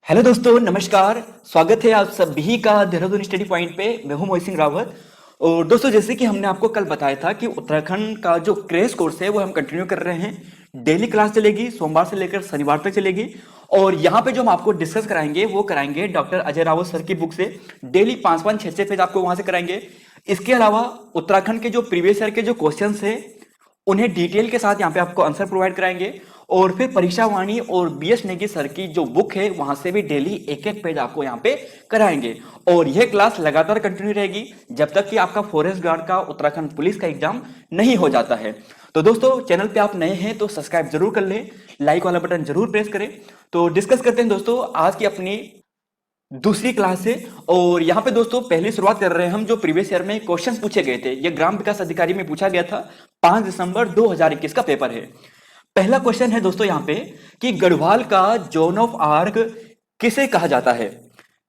Hello दोस्तों, नमस्कार। स्वागत है आप सभी का देहरादून स्टडी पॉइंट पे। मैं हूं मोहित सिंह रावत। और दोस्तों, जैसे कि हमने आपको कल बताया था कि उत्तराखंड का जो क्रैश कोर्स है वो हम कंटिन्यू कर रहे हैं। डेली क्लास चलेगी, सोमवार से लेकर शनिवार तक चलेगी। और यहाँ पे जो हम आपको डिस्कस कराएंगे वो कराएंगे डॉक्टर अजय रावत सर की बुक से। डेली 5-5, 6-6 पेज आपको वहां से कराएंगे। इसके अलावा उत्तराखंड के जो प्रीवियस ईयर के जो क्वेश्चन है उन्हें डिटेल के साथ यहाँ पे आपको आंसर प्रोवाइड कराएंगे। और फिर परीक्षा वाणी और बीएस नेगी सर की जो बुक है वहां से भी डेली एक एक पेज आपको यहाँ पे कराएंगे। और यह क्लास लगातार कंटिन्यू रहेगी जब तक कि आपका फॉरेस्ट गार्ड का उत्तराखंड पुलिस का एग्जाम नहीं हो जाता है। तो दोस्तों, चैनल पे आप नए हैं तो सब्सक्राइब जरूर कर लें, लाइक वाला बटन जरूर प्रेस करें। तो डिस्कस करते हैं दोस्तों आज की अपनी दूसरी क्लास है। और यहाँ पे दोस्तों पहली शुरुआत कर रहे हैं हम जो प्रीवियस ईयर में क्वेश्चंस पूछे गए थे। ये ग्राम विकास अधिकारी में पूछा गया था, 5 दिसंबर 2021 का पेपर है। पहला क्वेश्चन है दोस्तों यहाँ पे कि गढ़वाल का जोन ऑफ आर्क किसे कहा जाता है?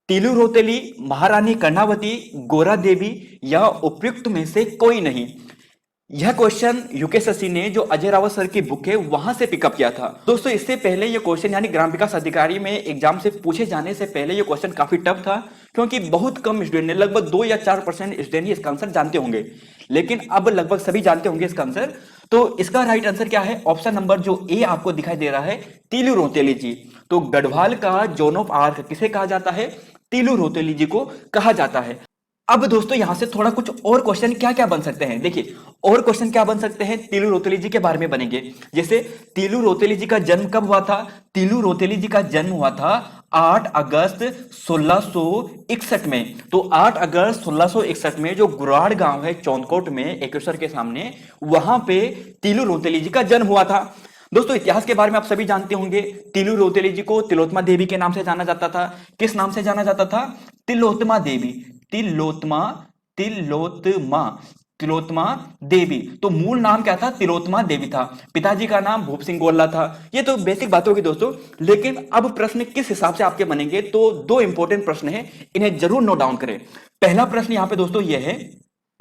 तीलू रोतेली, महारानी कर्णावती, गोरा देवी या उपयुक्त में से कोई नहीं। यह क्वेश्चन यूकेएसएससी ने जो अजय रावत सर की बुक है वहां से पिकअप किया था। दोस्तों, इससे पहले यह क्वेश्चन यानी ग्राम विकास अधिकारी में एग्जाम से पूछे जाने से पहले यह क्वेश्चन काफी टफ था, क्योंकि बहुत कम स्टूडेंट ने, लगभग 2 या 4% स्टूडेंट ही इसका आंसर जानते होंगे। लेकिन अब लगभग सभी जानते होंगे इसका आंसर। तो इसका राइट आंसर क्या है? ऑप्शन नंबर जो ए आपको दिखाई दे रहा है, तीलू रोतेली जी। तो गढ़वाल का जोन ऑफ आर्क किसे कहा जाता है? तीलू रोतेली जी को कहा जाता है। अब दोस्तों यहां से थोड़ा कुछ और क्वेश्चन क्या क्या बन सकते हैं, देखिए और क्वेश्चन क्या बन सकते हैं तीलू रोतेली जी के बारे में बनेंगे। जैसे तीलू रोतेली जी का जन्म कब हुआ था? तीलू रोतेली जी का जन्म हुआ था 8 अगस्त 1661 में। तो 8 अगस्त 1661 में जो गुराड़ गांव है चौंदकोट में, एकेश्वर के सामने, वहां पे तीलू रोतेली जी का जन्म हुआ था। दोस्तों, इतिहास के बारे में आप सभी जानते होंगे। तीलू रोतेली जी को तिलोत्तमा देवी के नाम से जाना जाता था। किस नाम से जाना जाता था? तिलोत्तमा देवी। तिलोत्तमा, तिलोत्तमा, तिलोत्तमा देवी। तो मूल नाम क्या था? तिलोत्तमा देवी था। पिताजी का नाम भूप सिंह गोल्ला था। ये तो बेसिक बात होगी दोस्तों। लेकिन अब प्रश्न किस हिसाब से आपके बनेंगे, तो 2 इंपॉर्टेंट प्रश्न है, इन्हें जरूर नोट डाउन करें। पहला प्रश्न यहां पे दोस्तों यह है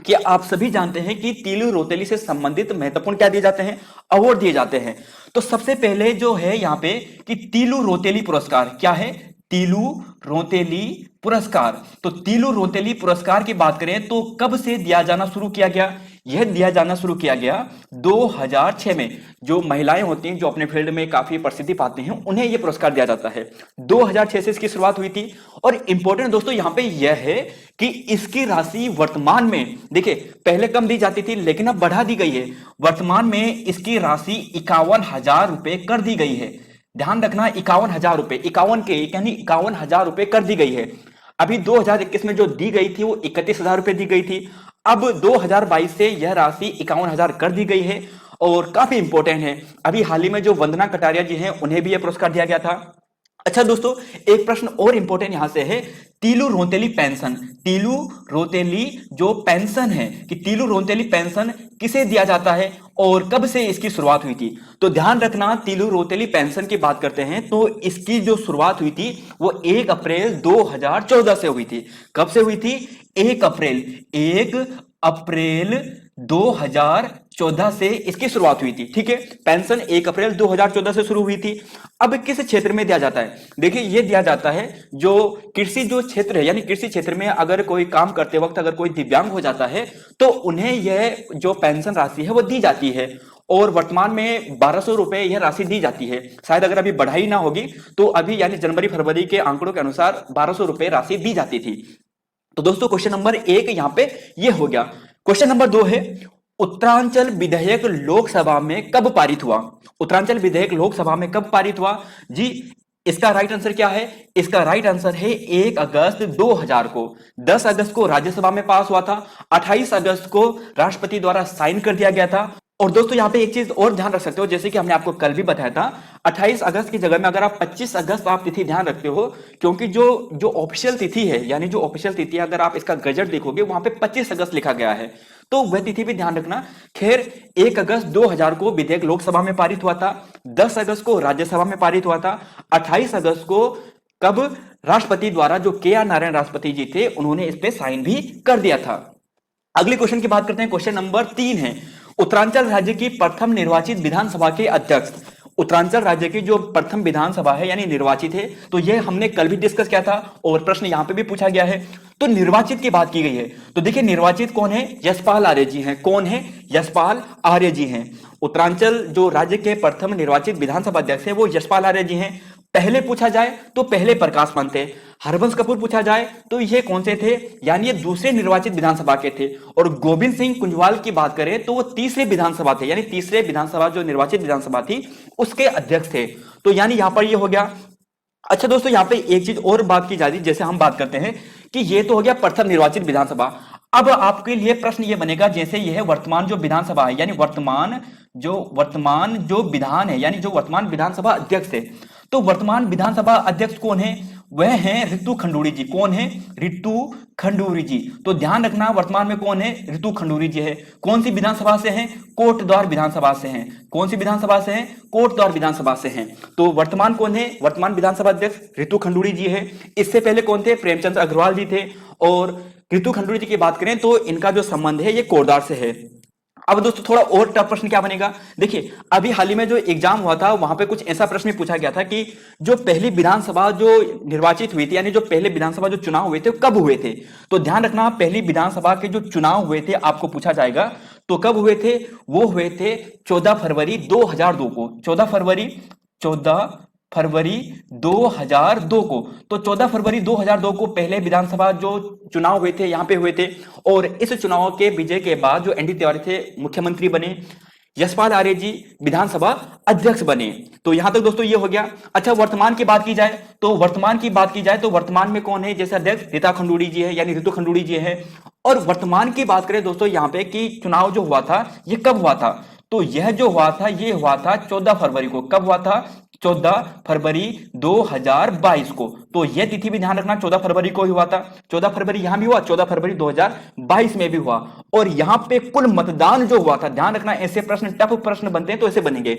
कि आप सभी जानते हैं कि तीलू रोतेली से संबंधित महत्वपूर्ण क्या दिए जाते हैं? अवार्ड दिए जाते हैं। तो सबसे पहले जो है यहां पे कि तीलू रोतेली पुरस्कार क्या है? तीलू रोतेली पुरस्कार। तो तीलू रोतेली पुरस्कार की बात करें तो कब से दिया जाना शुरू किया गया? यह दिया जाना शुरू किया गया 2006 में। जो महिलाएं होती हैं जो अपने फील्ड में काफी प्रसिद्धि पाती हैं उन्हें यह पुरस्कार दिया जाता है। 2006 से इसकी शुरुआत हुई थी। और इंपॉर्टेंट दोस्तों यहां पे यह है कि इसकी राशि वर्तमान में, देखिए पहले कम दी जाती थी लेकिन अब बढ़ा दी गई है। वर्तमान में इसकी राशि 51,000 रुपए कर दी गई है। ध्यान रखना, 51,000 रुपए, 51 के यानी 51,000 रुपए कर दी गई है। अभी 2021 में जो दी गई थी वो 31,000 रुपए दी गई थी। अब 2022 से यह राशि 51,000 कर दी गई है। और काफी इंपॉर्टेंट है, अभी हाल ही में जो वंदना कटारिया जी हैं उन्हें भी यह पुरस्कार दिया गया था। अच्छा दोस्तों, एक प्रश्न और इंपॉर्टेंट यहां से है, तीलू रोतेली पेंशन। तीलू रोतेली जो पेंशन है कि तीलू रोतेली पेंशन किसे दिया जाता है और कब से इसकी शुरुआत हुई थी? तो ध्यान रखना, तीलू रोतेली पेंशन की बात करते हैं तो इसकी जो शुरुआत हुई थी वो 1 अप्रैल 2014 से हुई थी। कब से हुई थी? 1 अप्रैल, 1 अप्रैल 2014 से इसकी शुरुआत हुई थी। ठीक है, पेंशन 1 अप्रैल 2014 से शुरू हुई थी। अब किस क्षेत्र में दिया जाता है? देखिए ये दिया जाता है जो कृषि जो क्षेत्र है, यानी कृषि क्षेत्र में अगर कोई काम करते वक्त अगर कोई दिव्यांग हो जाता है तो उन्हें यह जो पेंशन राशि है वो दी जाती है। और वर्तमान में 1200 रुपए यह राशि दी जाती है। शायद अगर अभी बढ़ाई ना होगी तो अभी यानी जनवरी फरवरी के आंकड़ों के अनुसार 1200 रुपए राशि दी जाती थी। तो दोस्तों क्वेश्चन नंबर 1 यहां पे ये हो गया। क्वेश्चन नंबर 2 है, उत्तरांचल विधेयक लोकसभा में कब पारित हुआ? उत्तरांचल विधेयक लोकसभा में कब पारित हुआ जी? इसका राइट आंसर क्या है? इसका राइट आंसर है 1 अगस्त 2000 को। 10 अगस्त को राज्यसभा में पास हुआ था, 28 अगस्त को राष्ट्रपति द्वारा साइन कर दिया गया था। और दोस्तों यहां पे एक चीज और ध्यान रख सकते हो, जैसे कि हमने आपको कल भी बताया था, 28 अगस्त की जगह में अगर आप 25 अगस्त आप तिथि ध्यान रखते हो, क्योंकि जो ऑफिशियल तिथि है, यानी जो ऑफिशियल तिथि अगर आप इसका गजट देखोगे वहां पे 25 अगस्त लिखा गया है, तो वह तिथि भी ध्यान रखना। खैर 1 अगस्त 2000 को विधेयक लोकसभा में पारित हुआ था, 10 अगस्त को राज्यसभा में पारित हुआ था, 28 अगस्त को कब राष्ट्रपति द्वारा, जो के आर नारायण राष्ट्रपति जी थे, उन्होंने इस पे साइन भी कर दिया था। अगले क्वेश्चन की बात करते हैं। क्वेश्चन नंबर 3 है, उत्तरांचल राज्य की प्रथम निर्वाचित विधानसभा के अध्यक्ष। उत्तरांचल राज्य की जो प्रथम विधानसभा है यानी निर्वाचित है, तो ये हमने कल भी डिस्कस किया था और प्रश्न यहां पे भी पूछा गया है। तो निर्वाचित की बात की गई है, तो देखिए निर्वाचित कौन है, यशपाल आर्य जी हैं। कौन है, यशपाल आर्य जी हैं। उत्तरांचल जो राज्य के प्रथम निर्वाचित विधानसभा अध्यक्ष है वो यशपाल आर्य जी हैं। पहले पूछा जाए तो पहले प्रकाश पंत थे। हरबंश कपूर पूछा जाए तो ये कौन से थे, यानी ये दूसरे निर्वाचित विधानसभा के थे। और गोविंद सिंह कुंजवाल की बात करें तो वो तीसरे विधानसभा थे, यानी तीसरे विधानसभा जो निर्वाचित विधानसभा थी उसके अध्यक्ष थे। तो यानी यहां पर ये हो गया। अच्छा दोस्तों, यहां पे एक चीज और बात की जा रही है, जैसे हम बात करते हैं कि ये तो हो गया प्रथम निर्वाचित विधानसभा। अब आपके लिए प्रश्न ये बनेगा, जैसे ये है वर्तमान जो विधानसभा है, यानी वर्तमान जो विधान है, यानी जो वर्तमान विधानसभा अध्यक्ष है, तो वर्तमान विधानसभा अध्यक्ष कौन है, वह है रितु खंडूरी जी। कौन है, रितु खंडूरी जी। तो ध्यान रखना वर्तमान में कौन है, रितु खंडूरी जी है। कौन सी विधानसभा से हैं, कोटद्वार विधानसभा से हैं। कौन सी विधानसभा से हैं, कोटद्वार विधानसभा से हैं। तो वर्तमान कौन है, वर्तमान विधानसभा अध्यक्ष रितु खंडूरी जी है। इससे पहले कौन थे, प्रेमचंद्र अग्रवाल जी थे। और रितु खंडूरी जी की बात करें तो इनका जो संबंध है ये कोटद्वार से है। अब दोस्तों थोड़ा और टफ प्रश्न क्या बनेगा, देखिए अभी हाल ही में जो एग्जाम हुआ था वहां पे कुछ ऐसा प्रश्न भी पूछा गया था कि जो पहली विधानसभा जो निर्वाचित हुई थी, यानी जो पहले विधानसभा जो चुनाव हुए थे कब हुए थे। तो ध्यान रखना पहली विधानसभा के जो चुनाव हुए थे आपको पूछा जाएगा, तो कब हुए थे, वो हुए थे 14 फरवरी 2002 को। 14 फरवरी 2002 को। तो 14 फरवरी 2002 को पहले विधानसभा जो चुनाव हुए थे यहां पे हुए थे। और इस चुनाव के विजय के बाद जो एनडी तिवारी थे मुख्यमंत्री बने, यशपाल आर्य जी विधानसभा अध्यक्ष बने। तो यहां तक दोस्तों ये हो गया। अच्छा वर्तमान की बात की जाए तो वर्तमान में कौन है, जैसे अध्यक्ष रीता खंडूरी जी है, यानी ऋतु खंडूरी जी है। और वर्तमान की बात करें दोस्तों यहाँ पे कि चुनाव जो हुआ था ये कब हुआ था, तो यह जो हुआ था ये हुआ था 14 फरवरी को। कब हुआ था, 14 फरवरी 2022 को। तो यह तिथि भी ध्यान रखना 14 फरवरी को ही हुआ था। 14 फरवरी यहां भी हुआ, 14 फरवरी 2022 में भी हुआ। और यहां पे कुल मतदान जो हुआ था, ध्यान रखना ऐसे प्रश्न टफ प्रश्न बनते हैं तो ऐसे बनेंगे,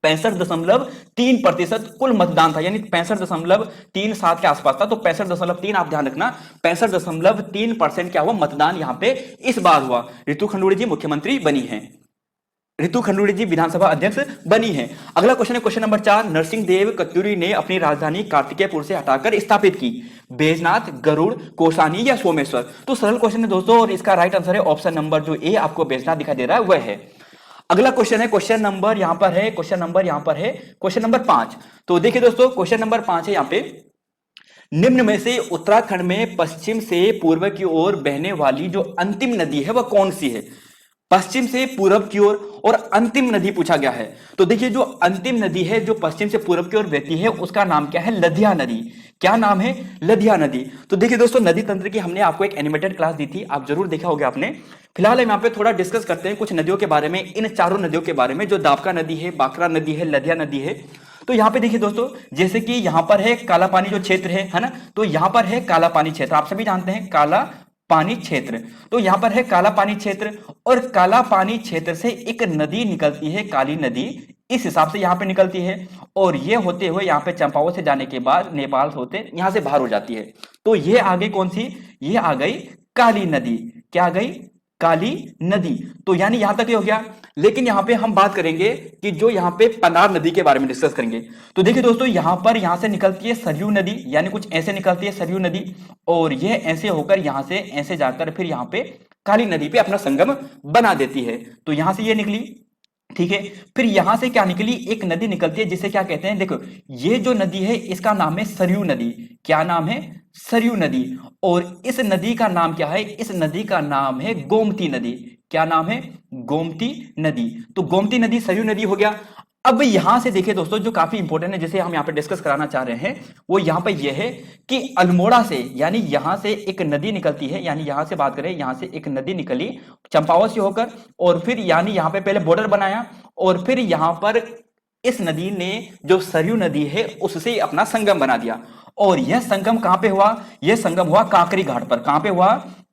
65.3% कुल मतदान था, यानी 65.37 के आसपास था। तो 65.3 आप ध्यान रखना, 65.3% क्या हुआ मतदान यहां पे इस बार हुआ। रितु खंडूरी जी मुख्यमंत्री बनी है, रितु खंडूरी जी विधानसभा अध्यक्ष बनी है। अगला क्वेश्चन है क्वेश्चन नंबर 4, नरसिंह देव कत्यूरी ने अपनी राजधानी कार्तिकेयपुर से हटाकर स्थापित की, बैजनाथ, गरुड़, कौसानी या सोमेश्वर। तो सरल क्वेश्चन है दोस्तों और इसका राइट आंसर है ऑप्शन नंबर जो ए आपको बैजनाथ दिखाई दे रहा है वह है। अगला क्वेश्चन है क्वेश्चन नंबर यहां पर है क्वेश्चन नंबर 5। तो देखिए दोस्तों क्वेश्चन नंबर 5 है यहां पे, निम्न में से उत्तराखंड में पश्चिम से पूर्व की ओर बहने वाली जो अंतिम नदी है वह कौन सी है। पश्चिम से पूरब की ओर और अंतिम नदी पूछा गया है। तो देखिए जो अंतिम नदी है जो पश्चिम से पूरब की ओर बहती है उसका नाम क्या है, लधिया नदी। क्या नाम है, लधिया नदी। तो देखिए दोस्तों नदी तंत्र की हमने आपको एक एनिमेटेड क्लास दी थी, आप जरूर देखा होगा आपने। फिलहाल हम यहाँ पे थोड़ा डिस्कस करते हैं कुछ नदियों के बारे में, इन चारों नदियों के बारे में, जो दावका नदी है, बाकरा नदी है, लधिया नदी है। तो यहाँ पे देखिए दोस्तों जैसे कि यहाँ पर है काला पानी जो क्षेत्र है ना, तो यहाँ पर है काला पानी क्षेत्र, आप सभी जानते हैं काला पानी क्षेत्र। तो यहां पर है काला पानी क्षेत्र और काला पानी क्षेत्र से एक नदी निकलती है, काली नदी, इस हिसाब से यहां पे निकलती है। और ये होते हुए यहां पे चंपावत से जाने के बाद नेपाल से होते यहां से बाहर हो जाती है। तो ये आ गई कौन सी, ये आ गई काली नदी। क्या आ गई, काली नदी। तो यानी यहां तक ये हो गया। लेकिन यहां पे हम बात करेंगे कि जो यहां पे पनार नदी के बारे में डिस्कस करेंगे। तो देखिए दोस्तों यहां से निकलती है सरयू नदी, यानी कुछ ऐसे निकलती है सरयू नदी और ये ऐसे होकर यहां से ऐसे जाकर फिर यहां पे काली नदी पे अपना संगम बना देती है। तो यहां से ये निकली, ठीक है। फिर यहां से क्या निकली, एक नदी निकलती है जिसे क्या कहते हैं, देखो ये जो नदी है इसका नाम है सरयू नदी। क्या नाम है, सरयू नदी। और इस नदी का नाम क्या है, इस नदी का नाम है गोमती नदी। क्या नाम है, गोमती नदी। तो गोमती नदी, सरयू नदी हो गया। अब यहां से देखिए दोस्तों जो काफी इंपॉर्टेंट है जिसे हम यहां पे डिस्कस कराना चाह रहे हैं वो यहां पे यह है कि अल्मोड़ा से, यानी यहां से एक नदी निकलती है, यानी यहां से बात करें यहां से एक नदी निकली चंपावत से होकर और फिर यानी यहां पे पहले बॉर्डर बनाया और फिर यहां पर इस नदी ने जो सरयू नदी है उससे अपना संगम बना दिया। और यह संगम कहां पे हुआ, यह संगम हुआ कांकरी घाट पर। कहां पे हुआ,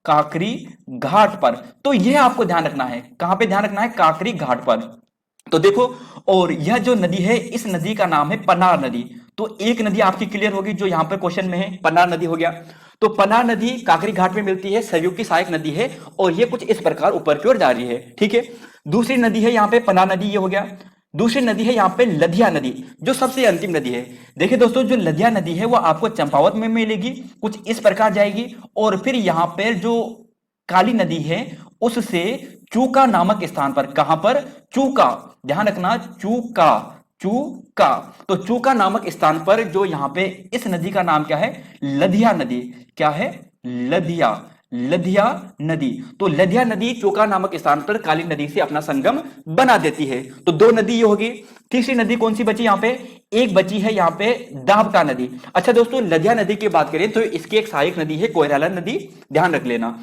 कांकरी घाट पर। तो यह आपको ध्यान रखना है, कहां पे ध्यान रखना है, कांकरी घाट पर। तो देखो और यह जो नदी है इस नदी का नाम है पनार नदी। तो एक नदी आपकी क्लियर होगी जो यहां पर क्वेश्चन में है, पनार नदी हो गया। तो पनार नदी कांकरी घाट में मिलती है, सरयू की सहायक नदी है और ये कुछ इस प्रकार ऊपर की ओर जा रही है, ठीक है। दूसरी नदी है यहां पे पनार नदी, ये हो गया। दूसरी नदी है यहाँ पे लधिया नदी, जो सबसे अंतिम नदी है। देखिए दोस्तों, जो लधिया नदी है वो आपको चंपावत में मिलेगी, कुछ इस प्रकार जाएगी, और फिर यहाँ पे जो काली नदी है उससे चूका नामक स्थान पर, कहां पर, चूका, ध्यान रखना, चूका, चूका, तो चूका नामक स्थान पर जो यहाँ पे इस नदी का नाम क्या है, लधिया नदी। क्या है, लधिया, लधिया नदी। तो लधिया नदी चोका नामक स्थान पर काली नदी से अपना संगम बना देती है। तो दो नदी ये होगी। तीसरी नदी कौन सी बची यहाँ पे, एक बची है यहाँ पे दाबका नदी। अच्छा दोस्तों, लधिया नदी की बात करें तो इसकी एक सहायक नदी है कोयराला नदी, ध्यान रख लेना।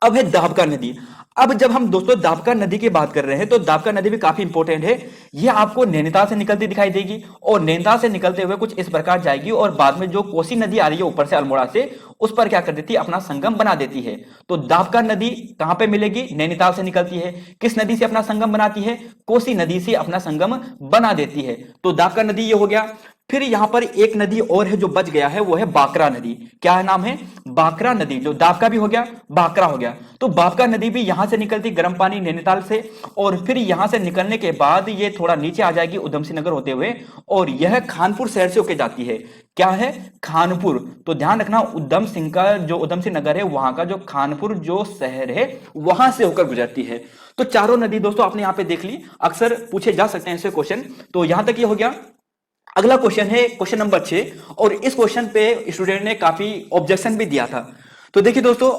अब है दाबका नदी। अब जब हम दोस्तों दाबका नदी की बात कर रहे हैं तो दाबका नदी भी काफी इंपॉर्टेंट है। यह आपको नैनीताल से निकलती दिखाई देगी और नैनीताल से निकलते हुए कुछ इस प्रकार जाएगी और बाद में जो कोसी नदी आ रही है ऊपर से अल्मोड़ा से, उस पर क्या कर देती है, अपना संगम बना देती है। तो दाबका नदी कहां पे मिलेगी, नैनीताल से निकलती है। किस नदी से अपना संगम बनाती है, कोसी नदी से अपना संगम बना देती है। तो दाबका नदी ये हो गया। फिर यहां पर एक नदी और है जो बच गया है, वो है बाकरा नदी। क्या है नाम है, बाकरा नदी। जो दाबका भी हो गया, बाकरा हो गया। तो बाकरा नदी भी यहां से निकलती गर्म पानी नैनीताल से, और फिर यहां से निकलने के बाद ये थोड़ा नीचे आ जाएगी उधम सिंह नगर होते हुए, और यह खानपुर शहर से होके जाती है। क्या है, खानपुर। तो ध्यान रखना, उधम सिंह का जो उधम सिंह नगर है वहां का जो खानपुर जो शहर है वहां से होकर गुजरती है। तो चारों नदी दोस्तों आपने यहां पे देख ली, अक्सर पूछे जा सकते हैं ऐसे क्वेश्चन। तो यहां तक ये हो गया। अगला क्वेश्चन है क्वेश्चन नंबर 6, और इस क्वेश्चन पे स्टूडेंट ने काफी ऑब्जेक्शन भी दिया था। तो देखिए दोस्तों,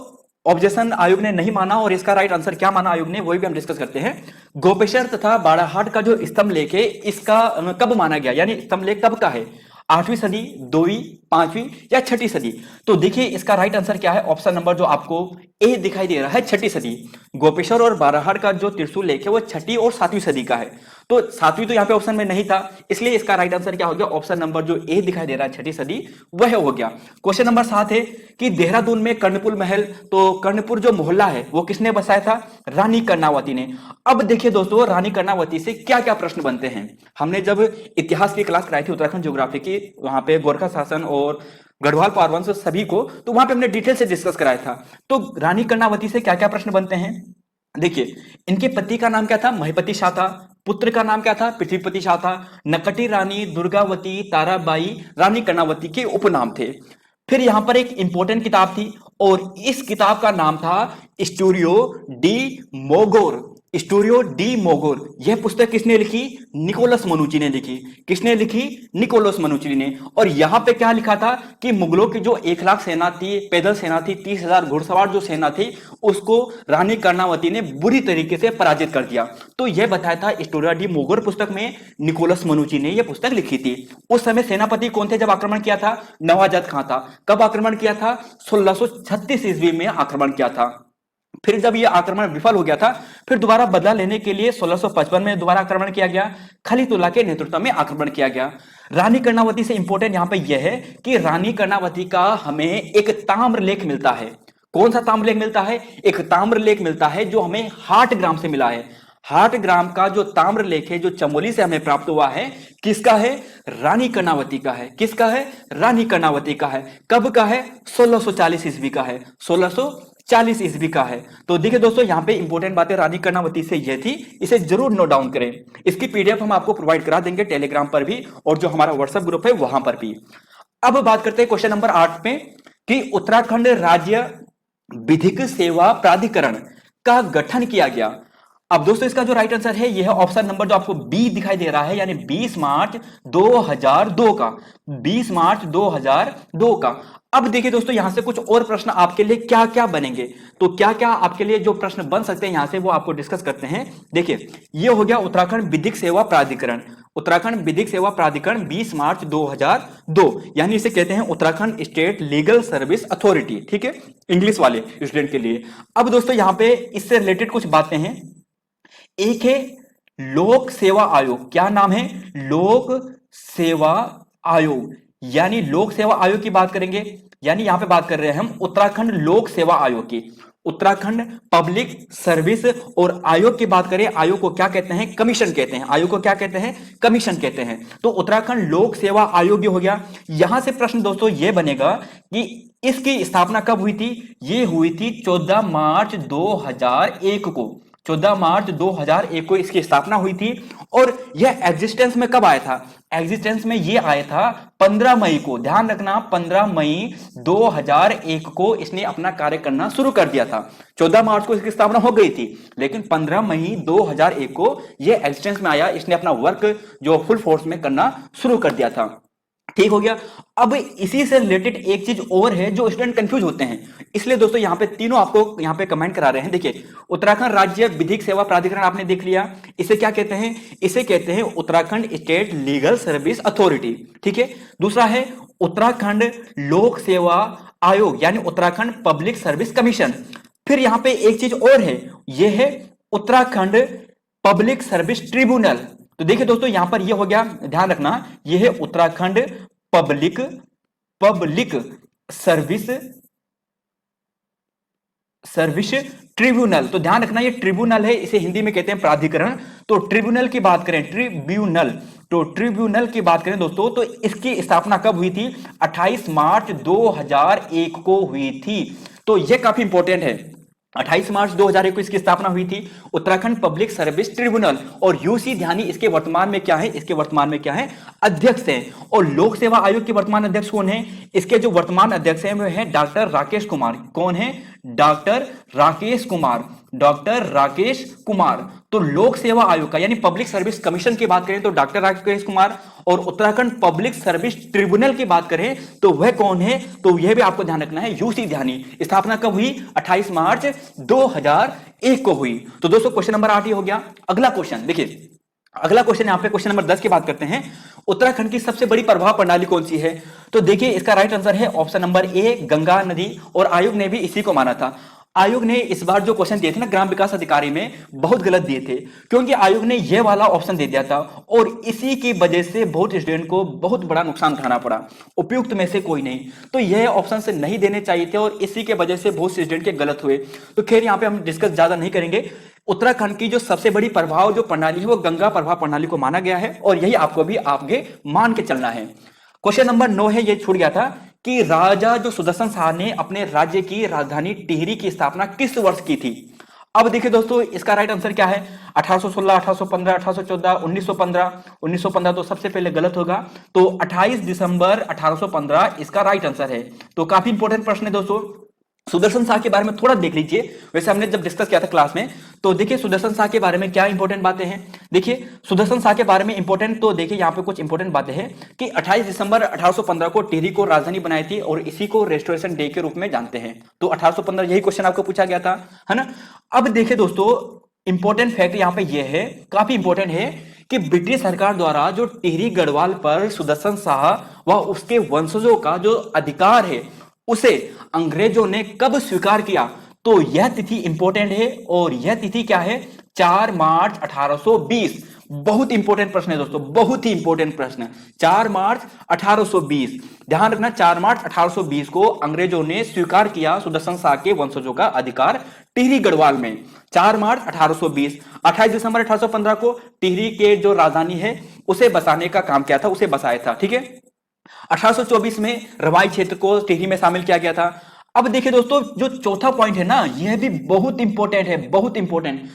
ऑब्जेक्शन आयोग ने नहीं माना और इसका राइट आंसर क्या माना आयोग ने, वही भी हम डिस्कस करते हैं। गोपेश्वर तथा बाड़ाहाट का जो स्तंभ लेख है इसका कब माना गया, यानी स्तंभ लेख कब का है, 8वीं सदी, 2वीं, 5वीं या 6ठी सदी। तो देखिए इसका राइट आंसर क्या है, ऑप्शन नंबर जो आपको ए दिखाई दे रहा है, 6ठी सदी। गोपेश्वर और बाड़ाहाट का जो त्रिशूल लेख है वो 6ठी और 7वीं सदी का है। तो 7वीं तो यहाँ पे ऑप्शन में नहीं था, इसलिए इसका राइट आंसर क्या हो गया, ऑप्शन नंबर जो ए दिखाई दे रहा है 6ठी सदी, वह हो गया। क्वेश्चन नंबर 7 है कि देहरादून में कर्णपुर महल, तो कर्णपुर जो मोहल्ला है वो किसने बसाया था, रानी कर्णावती ने। अब देखिए दोस्तों, रानी कर्णावती से क्या क्या प्रश्न बनते हैं। हमने जब इतिहास की क्लास कराई थी उत्तराखंड ज्योग्राफी की, वहां पे गोरखा शासन और गढ़वाल पारवंश सभी को, तो वहां पे हमने डिटेल से डिस्कस कराया था। तो रानी कर्णावती से क्या क्या प्रश्न बनते हैं, देखिए इनके पति का नाम क्या था, महिपति शाह था। पुत्र का नाम क्या था, पृथ्वीपति शाह था। नकटी रानी, दुर्गावती, ताराबाई, रानी कर्णावती के उपनाम थे। फिर यहां पर एक इंपॉर्टेंट किताब थी और इस किताब का नाम था स्टूडियो डी मोगोर। स्टूडियो डी मोगोर, यह पुस्तक किसने लिखी, निकोलस मनुची ने लिखी। किसने लिखी, निकोलस मनुची ने। और यहां पे क्या लिखा था कि मुगलों की जो 1 लाख सेना थी, पैदल सेना थी, 30,000 घुड़सवार जो सेना थी, उसको रानी कर्णावती ने बुरी तरीके से पराजित कर दिया। तो यह बताया था स्टूडियो डी मोगोर पुस्तक में, निकोलस मनुची ने यह पुस्तक लिखी थी। उस समय सेनापति कौन थे जब आक्रमण किया था, नवाजद खां था। कब आक्रमण किया था, 1636 ईस्वी में आक्रमण किया था। फिर जब यह आक्रमण विफल हो गया था, फिर दोबारा बदला लेने के लिए 1655 में दोबारा आक्रमण किया गया। खलीतुल्लाह के नेतृत्व में आक्रमण किया गया। रानी कर्णावती से इंपॉर्टेंट यहां पे यह है कि रानी कर्णावती का हमें एक ताम्रलेख मिलता है। कौन सा ताम्रलेख मिलता है, एक ताम्रलेख मिलता है जो हमें हाट ग्राम से मिला है। हाट ग्राम का जो ताम्रलेख है जो चमोली से हमें प्राप्त हुआ है, किसका है, रानी कर्णावती का है। किसका है, रानी कर्णावती का है। कब का है, 1640 ईस्वी का है। 1640 ईस्वी का है। तो देखिए दोस्तों, यहां पे इंपॉर्टेंट बातें रानी कर्णावती से ये थी, इसे जरूर नोट डाउन करें। इसकी पीडीएफ हम आपको प्रोवाइड करा देंगे टेलीग्राम पर भी और जो हमारा व्हाट्सएप ग्रुप है वहां पर भी। अब बात करते हैं क्वेश्चन नंबर 8 में कि उत्तराखंड राज्य विधिक सेवा प्राधिकरण का गठन किया गया। अब दोस्तों इसका जो राइट आंसर है यह है ऑप्शन नंबर जो आपको बी दिखाई दे रहा है, यानी 20 मार्च 2002 का। 20 मार्च 2002 का। अब देखिए दोस्तों, यहां से कुछ और प्रश्न आपके लिए क्या क्या बनेंगे, तो क्या क्या आपके लिए जो प्रश्न बन सकते हैं यहां से वो आपको डिस्कस करते हैं। देखिए ये हो गया उत्तराखंड विधिक सेवा प्राधिकरण। उत्तराखंड विधिक सेवा प्राधिकरण 20 मार्च 2002, यानी इसे कहते हैं Uttarakhand state legal service authority. ठीक है, इंग्लिश वाले स्टूडेंट के लिए। अब दोस्तों यहां पे इससे रिलेटेड कुछ बातें हैं। एक है लोक सेवा आयोग। क्या नाम है, लोक सेवा आयोग। यानी लोक सेवा आयोग की बात करेंगे, यानी यहां पे बात कर रहे हैं हम उत्तराखंड लोक सेवा आयोग की। उत्तराखंड पब्लिक सर्विस और आयोग की बात करें, आयोग को क्या कहते हैं, कमीशन कहते हैं। आयोग को क्या कहते हैं, कमीशन कहते हैं। तो उत्तराखंड लोक सेवा आयोग हो गया। यहां से प्रश्न दोस्तों यह बनेगा कि इसकी स्थापना कब हुई थी, यह हुई थी 14 मार्च 2001 को। 14 मार्च 2001 को इसकी स्थापना हुई थी। और यह एग्जिस्टेंस में कब आया था? एग्जिस्टेंस में ये आया था 15 मई को। ध्यान रखना, 15 मई 2001 को इसने अपना कार्य करना शुरू कर दिया था। 14 मार्च को इसकी स्थापना हो गई थी, लेकिन 15 मई 2001 को यह एग्जिस्टेंस में आया। इसने अपना वर्क जो फुल फोर्स में करना शुरू कर दिया था। ठीक हो गया। अब इसी से रिलेटेड एक चीज और है जो स्टूडेंट कंफ्यूज होते हैं, इसलिए दोस्तों यहां पे तीनों आपको यहां पे कमेंट करा रहे हैं। देखिए, उत्तराखंड राज्य विधिक सेवा प्राधिकरण आपने देख लिया, इसे क्या कहते हैं? इसे कहते हैं Uttarakhand state legal service authority. ठीक है। दूसरा है उत्तराखंड लोक सेवा आयोग, यानी उत्तराखंड पब्लिक सर्विस कमीशन। फिर यहां पे एक चीज और है, यह है उत्तराखंड पब्लिक सर्विस ट्रिब्यूनल। तो देखिए दोस्तों, यहां पर यह हो गया, ध्यान रखना, यह है उत्तराखंड पब्लिक सर्विस ट्रिब्यूनल। तो ध्यान रखना, ये ट्रिब्यूनल है, इसे हिंदी में कहते हैं प्राधिकरण। तो ट्रिब्यूनल की बात करें, ट्रिब्यूनल की बात करें दोस्तों, तो इसकी स्थापना कब हुई थी? 28 मार्च 2001 को हुई थी। तो यह काफी इंपॉर्टेंट है। 28 मार्च 2001 को इसकी स्थापना हुई थी, उत्तराखंड पब्लिक सर्विस ट्रिब्यूनल। और यूसी ध्यानी इसके वर्तमान में क्या है? इसके वर्तमान में क्या है? अध्यक्ष हैं। और लोक सेवा आयोग के वर्तमान अध्यक्ष कौन है? इसके जो वर्तमान अध्यक्ष हैं वे हैं डॉक्टर राकेश कुमार। कौन है? डॉक्टर राकेश कुमार। तो लोक सेवा आयोग का यानी पब्लिक सर्विस कमीशन की बात करें तो डॉक्टर राकेश कुमार, और उत्तराखंड पब्लिक सर्विस ट्रिब्यूनल की बात करें तो वह कौन है? तो यह भी आपको ध्यान रखना है, यूसी ध्यानी। स्थापना कब हुई? 28 मार्च 2001 को हुई। तो दोस्तों क्वेश्चन नंबर 8 ही हो गया। अगला क्वेश्चन देखिए, अगला क्वेश्चन यहां पे क्वेश्चन नंबर 10 की बात करते हैं। उत्तराखंड की सबसे बड़ी प्रवाह प्रणाली कौन सी है? तो देखिए, इसका राइट आंसर है ऑप्शन नंबर ए, गंगा नदी। और आयोग ने भी इसी को माना था। आयोग ने इस बार जो क्वेश्चन दिए थे ना ग्राम विकास अधिकारी में, बहुत गलत दिए थे, क्योंकि आयोग ने यह वाला ऑप्शन दे दिया था। और इसी की वजह से बहुत स्टूडेंट को बहुत बड़ा नुकसान उठाना पड़ा, उपयुक्त में से कोई नहीं। तो यह ऑप्शन से नहीं देने चाहिए थे, और इसी के वजह से बहुत से स्टूडेंट के गलत हुए। तो खैर यहाँ पे हम डिस्कस ज्यादा नहीं करेंगे। उत्तराखंड की जो सबसे बड़ी प्रभाव जो प्रणाली है वो गंगा प्रभाव प्रणाली को माना गया है, और यही आपको भी आगे मान के चलना है। क्वेश्चन नंबर 9 है, ये छूट गया था कि राजा जो सुदर्शन शाह ने अपने राज्य की राजधानी टिहरी की स्थापना किस वर्ष की थी? अब देखिए दोस्तों, इसका राइट आंसर क्या है? 1816, 1815, 1814, 1915। 1915 तो सबसे पहले गलत होगा, तो 28 दिसंबर 1815 इसका राइट आंसर है। तो काफी इंपॉर्टेंट प्रश्न है दोस्तों। सुदर्शन शाह के बारे में थोड़ा देख लीजिए। वैसे हमने जब डिस्कस किया था क्लास में, तो देखिए सुदर्शन शाह के बारे में क्या इंपॉर्टेंट बातें हैं। देखिए सुदर्शन शाह के बारे में इंपॉर्टेंट, तो देखिए यहाँ पे कुछ इंपॉर्टेंट बातें हैं कि 28 दिसंबर 1815 को टिहरी को राजधानी बनाई थी, और इसी को रेस्टोरेशन डे के रूप में जानते हैं। तो 1815 यही क्वेश्चन आपको पूछा गया था, है ना। अब देखिए दोस्तों, इंपॉर्टेंट फैक्ट यहाँ पे यह है, काफी इंपॉर्टेंट है, कि ब्रिटिश सरकार द्वारा जो टिहरी गढ़वाल पर सुदर्शन शाह व उसके वंशजों का जो अधिकार है उसे अंग्रेजों ने कब स्वीकार किया? तो यह तिथि इंपॉर्टेंट है, और यह तिथि क्या है? 4 मार्च 1820। बहुत इंपॉर्टेंट प्रश्न है दोस्तों, बहुत ही इंपॉर्टेंट प्रश्न। 4 मार्च 1820, ध्यान रखना, 4 मार्च 1820 को अंग्रेजों ने स्वीकार किया सुदर्शन शाह के वंशजों का अधिकार टिहरी गढ़वाल में। 4 मार्च 1820। 28 दिसंबर 1815 को टिहरी के जो राजधानी है उसे बसाने का काम किया था, उसे बसाया था। ठीक है। 1824 में रवाई क्षेत्र को टिहरी में शामिल किया गया था। अब देखिए दोस्तों, जो चौथा पॉइंट है ना, यह भी बहुत इंपॉर्टेंट है, बहुत इंपॉर्टेंट।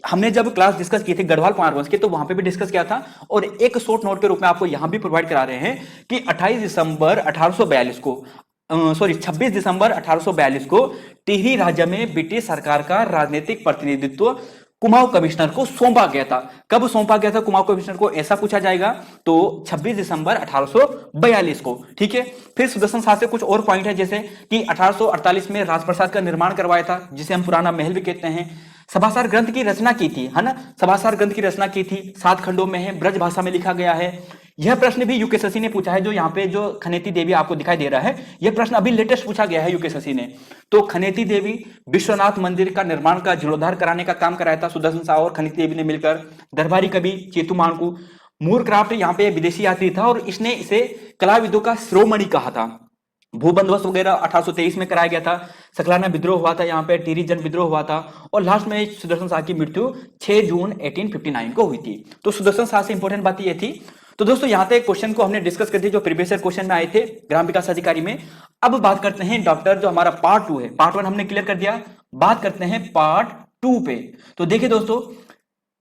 हमने जब क्लास डिस्कस की थी गढ़वाल पारवंश की, तो वहां पे भी डिस्कस किया था, और एक शॉर्ट नोट के रूप में आपको यहां भी प्रोवाइड करा रहे हैं कि 28 दिसंबर 1842 को 26 दिसंबर 1842 को टिहरी राज्य में ब्रिटिश सरकार का राजनीतिक प्रतिनिधित्व कुमाऊं कमिश्नर को सौंपा गया था। कब सौंपा गया था कुमाऊं कमिश्नर को, ऐसा पूछा जाएगा, तो 26 दिसंबर 1842 को। ठीक है। फिर सुदर्शन शाह से कुछ और पॉइंट है, जैसे कि 1848 में राजप्रसाद का निर्माण करवाया था, जिसे हम पुराना महल भी कहते हैं। सभासार ग्रंथ की रचना की थी, है ना, सभासार ग्रंथ की रचना की थी, 7 खंडों में है, ब्रज भाषा में लिखा गया है। यह प्रश्न भी यूकेएसएससी ने पूछा है, जो यहाँ पे जो खनेती देवी आपको दिखाई दे रहा है, यह प्रश्न अभी लेटेस्ट पूछा गया है यूकेएसएससी ने। तो खनेती देवी विश्वनाथ मंदिर का निर्माण का जीर्णोद्धार कराने का काम कराया था सुदर्शन शाह और खनेती देवी ने मिलकर। दरबारी कवि चेतु मानकू, मूरक्राफ्ट यहाँ पे विदेशी यात्री था, और इसने इसे कलाविदों का शिरोमणि कहा था। भूबंदोबस्त वगैरह 1823 में कराया गया था। सकलाना विद्रोह हुआ था, यहाँ पे टिहरी जन विद्रोह हुआ था, और लास्ट में सुदर्शन शाह की मृत्यु 6 जून 1859 को हुई थी। तो सुदर्शन शाह से इंपॉर्टेंट बात ये थी। तो दोस्तों यहाँ तक क्वेश्चन को हमने डिस्कस कर दिया जो प्रीवियस ईयर क्वेश्चन में आए थे ग्राम विकास अधिकारी में। अब बात करते हैं डॉक्टर, जो हमारा पार्ट 2 है। पार्ट 1 हमने क्लियर कर दिया, बात करते हैं पार्ट 2 पे। तो देखिए दोस्तों,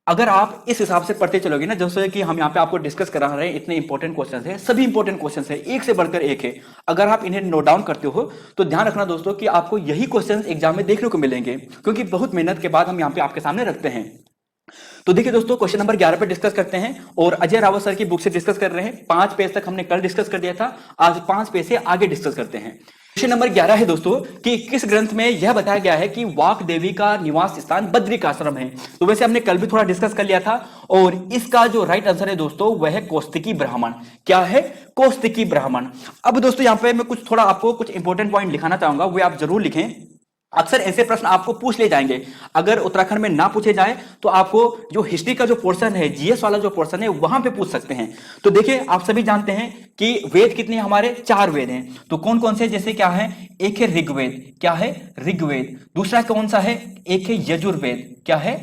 अगर आप इस हिसाब से पढ़ते चलोगे ना, जैसे कि हम यहाँ पे आपको डिस्कस करा रहे हैं, इतने इंपॉर्टेंट क्वेश्चन है, सभी इंपॉर्टेंट क्वेश्चन है, एक से बढ़कर एक है। अगर आप इन्हें नोट डाउन करते हो तो ध्यान रखना दोस्तों कि आपको यही क्वेश्चन एग्जाम में देखने को मिलेंगे, क्योंकि बहुत मेहनत के बाद हम यहाँ पे आपके सामने रखते हैं। तो देखिए दोस्तों, क्वेश्चन नंबर 11 पे डिस्कस करते हैं और अजय रावत सर की बुक से डिस्कस कर रहे हैं। 5 पेज तक हमने कल डिस्कस कर दिया था, आज 5 पेज से आगे डिस्कस करते हैं। क्वेश्चन नंबर 11 है दोस्तों कि किस ग्रंथ में यह बताया गया है कि वाक देवी का निवास स्थान बद्रिकाश्रम है। तो वैसे हमने कल भी थोड़ा डिस्कस कर लिया था और इसका जो राइट आंसर है दोस्तों वह है कौस्तिकी ब्राह्मण। क्या है? कौस्तिकी ब्राह्मण। अब दोस्तों यहाँ पे मैं कुछ थोड़ा आपको कुछ इंपॉर्टेंट पॉइंट लिखाना चाहूंगा, वे आप जरूर लिखें। अक्सर ऐसे प्रश्न आपको पूछ ले जाएंगे, अगर उत्तराखंड में ना पूछे जाए तो आपको जो हिस्ट्री का जो पोर्शन है, जीएस वाला जो पोर्शन है, वहां पे पूछ सकते हैं। तो देखिए, आप सभी जानते हैं कि वेद कितने हमारे? 4 वेद हैं। तो कौन कौन से? जैसे क्या है? एक है ऋग्वेद। क्या है? ऋग्वेद। दूसरा कौन सा है? एक है यजुर्वेद। क्या है?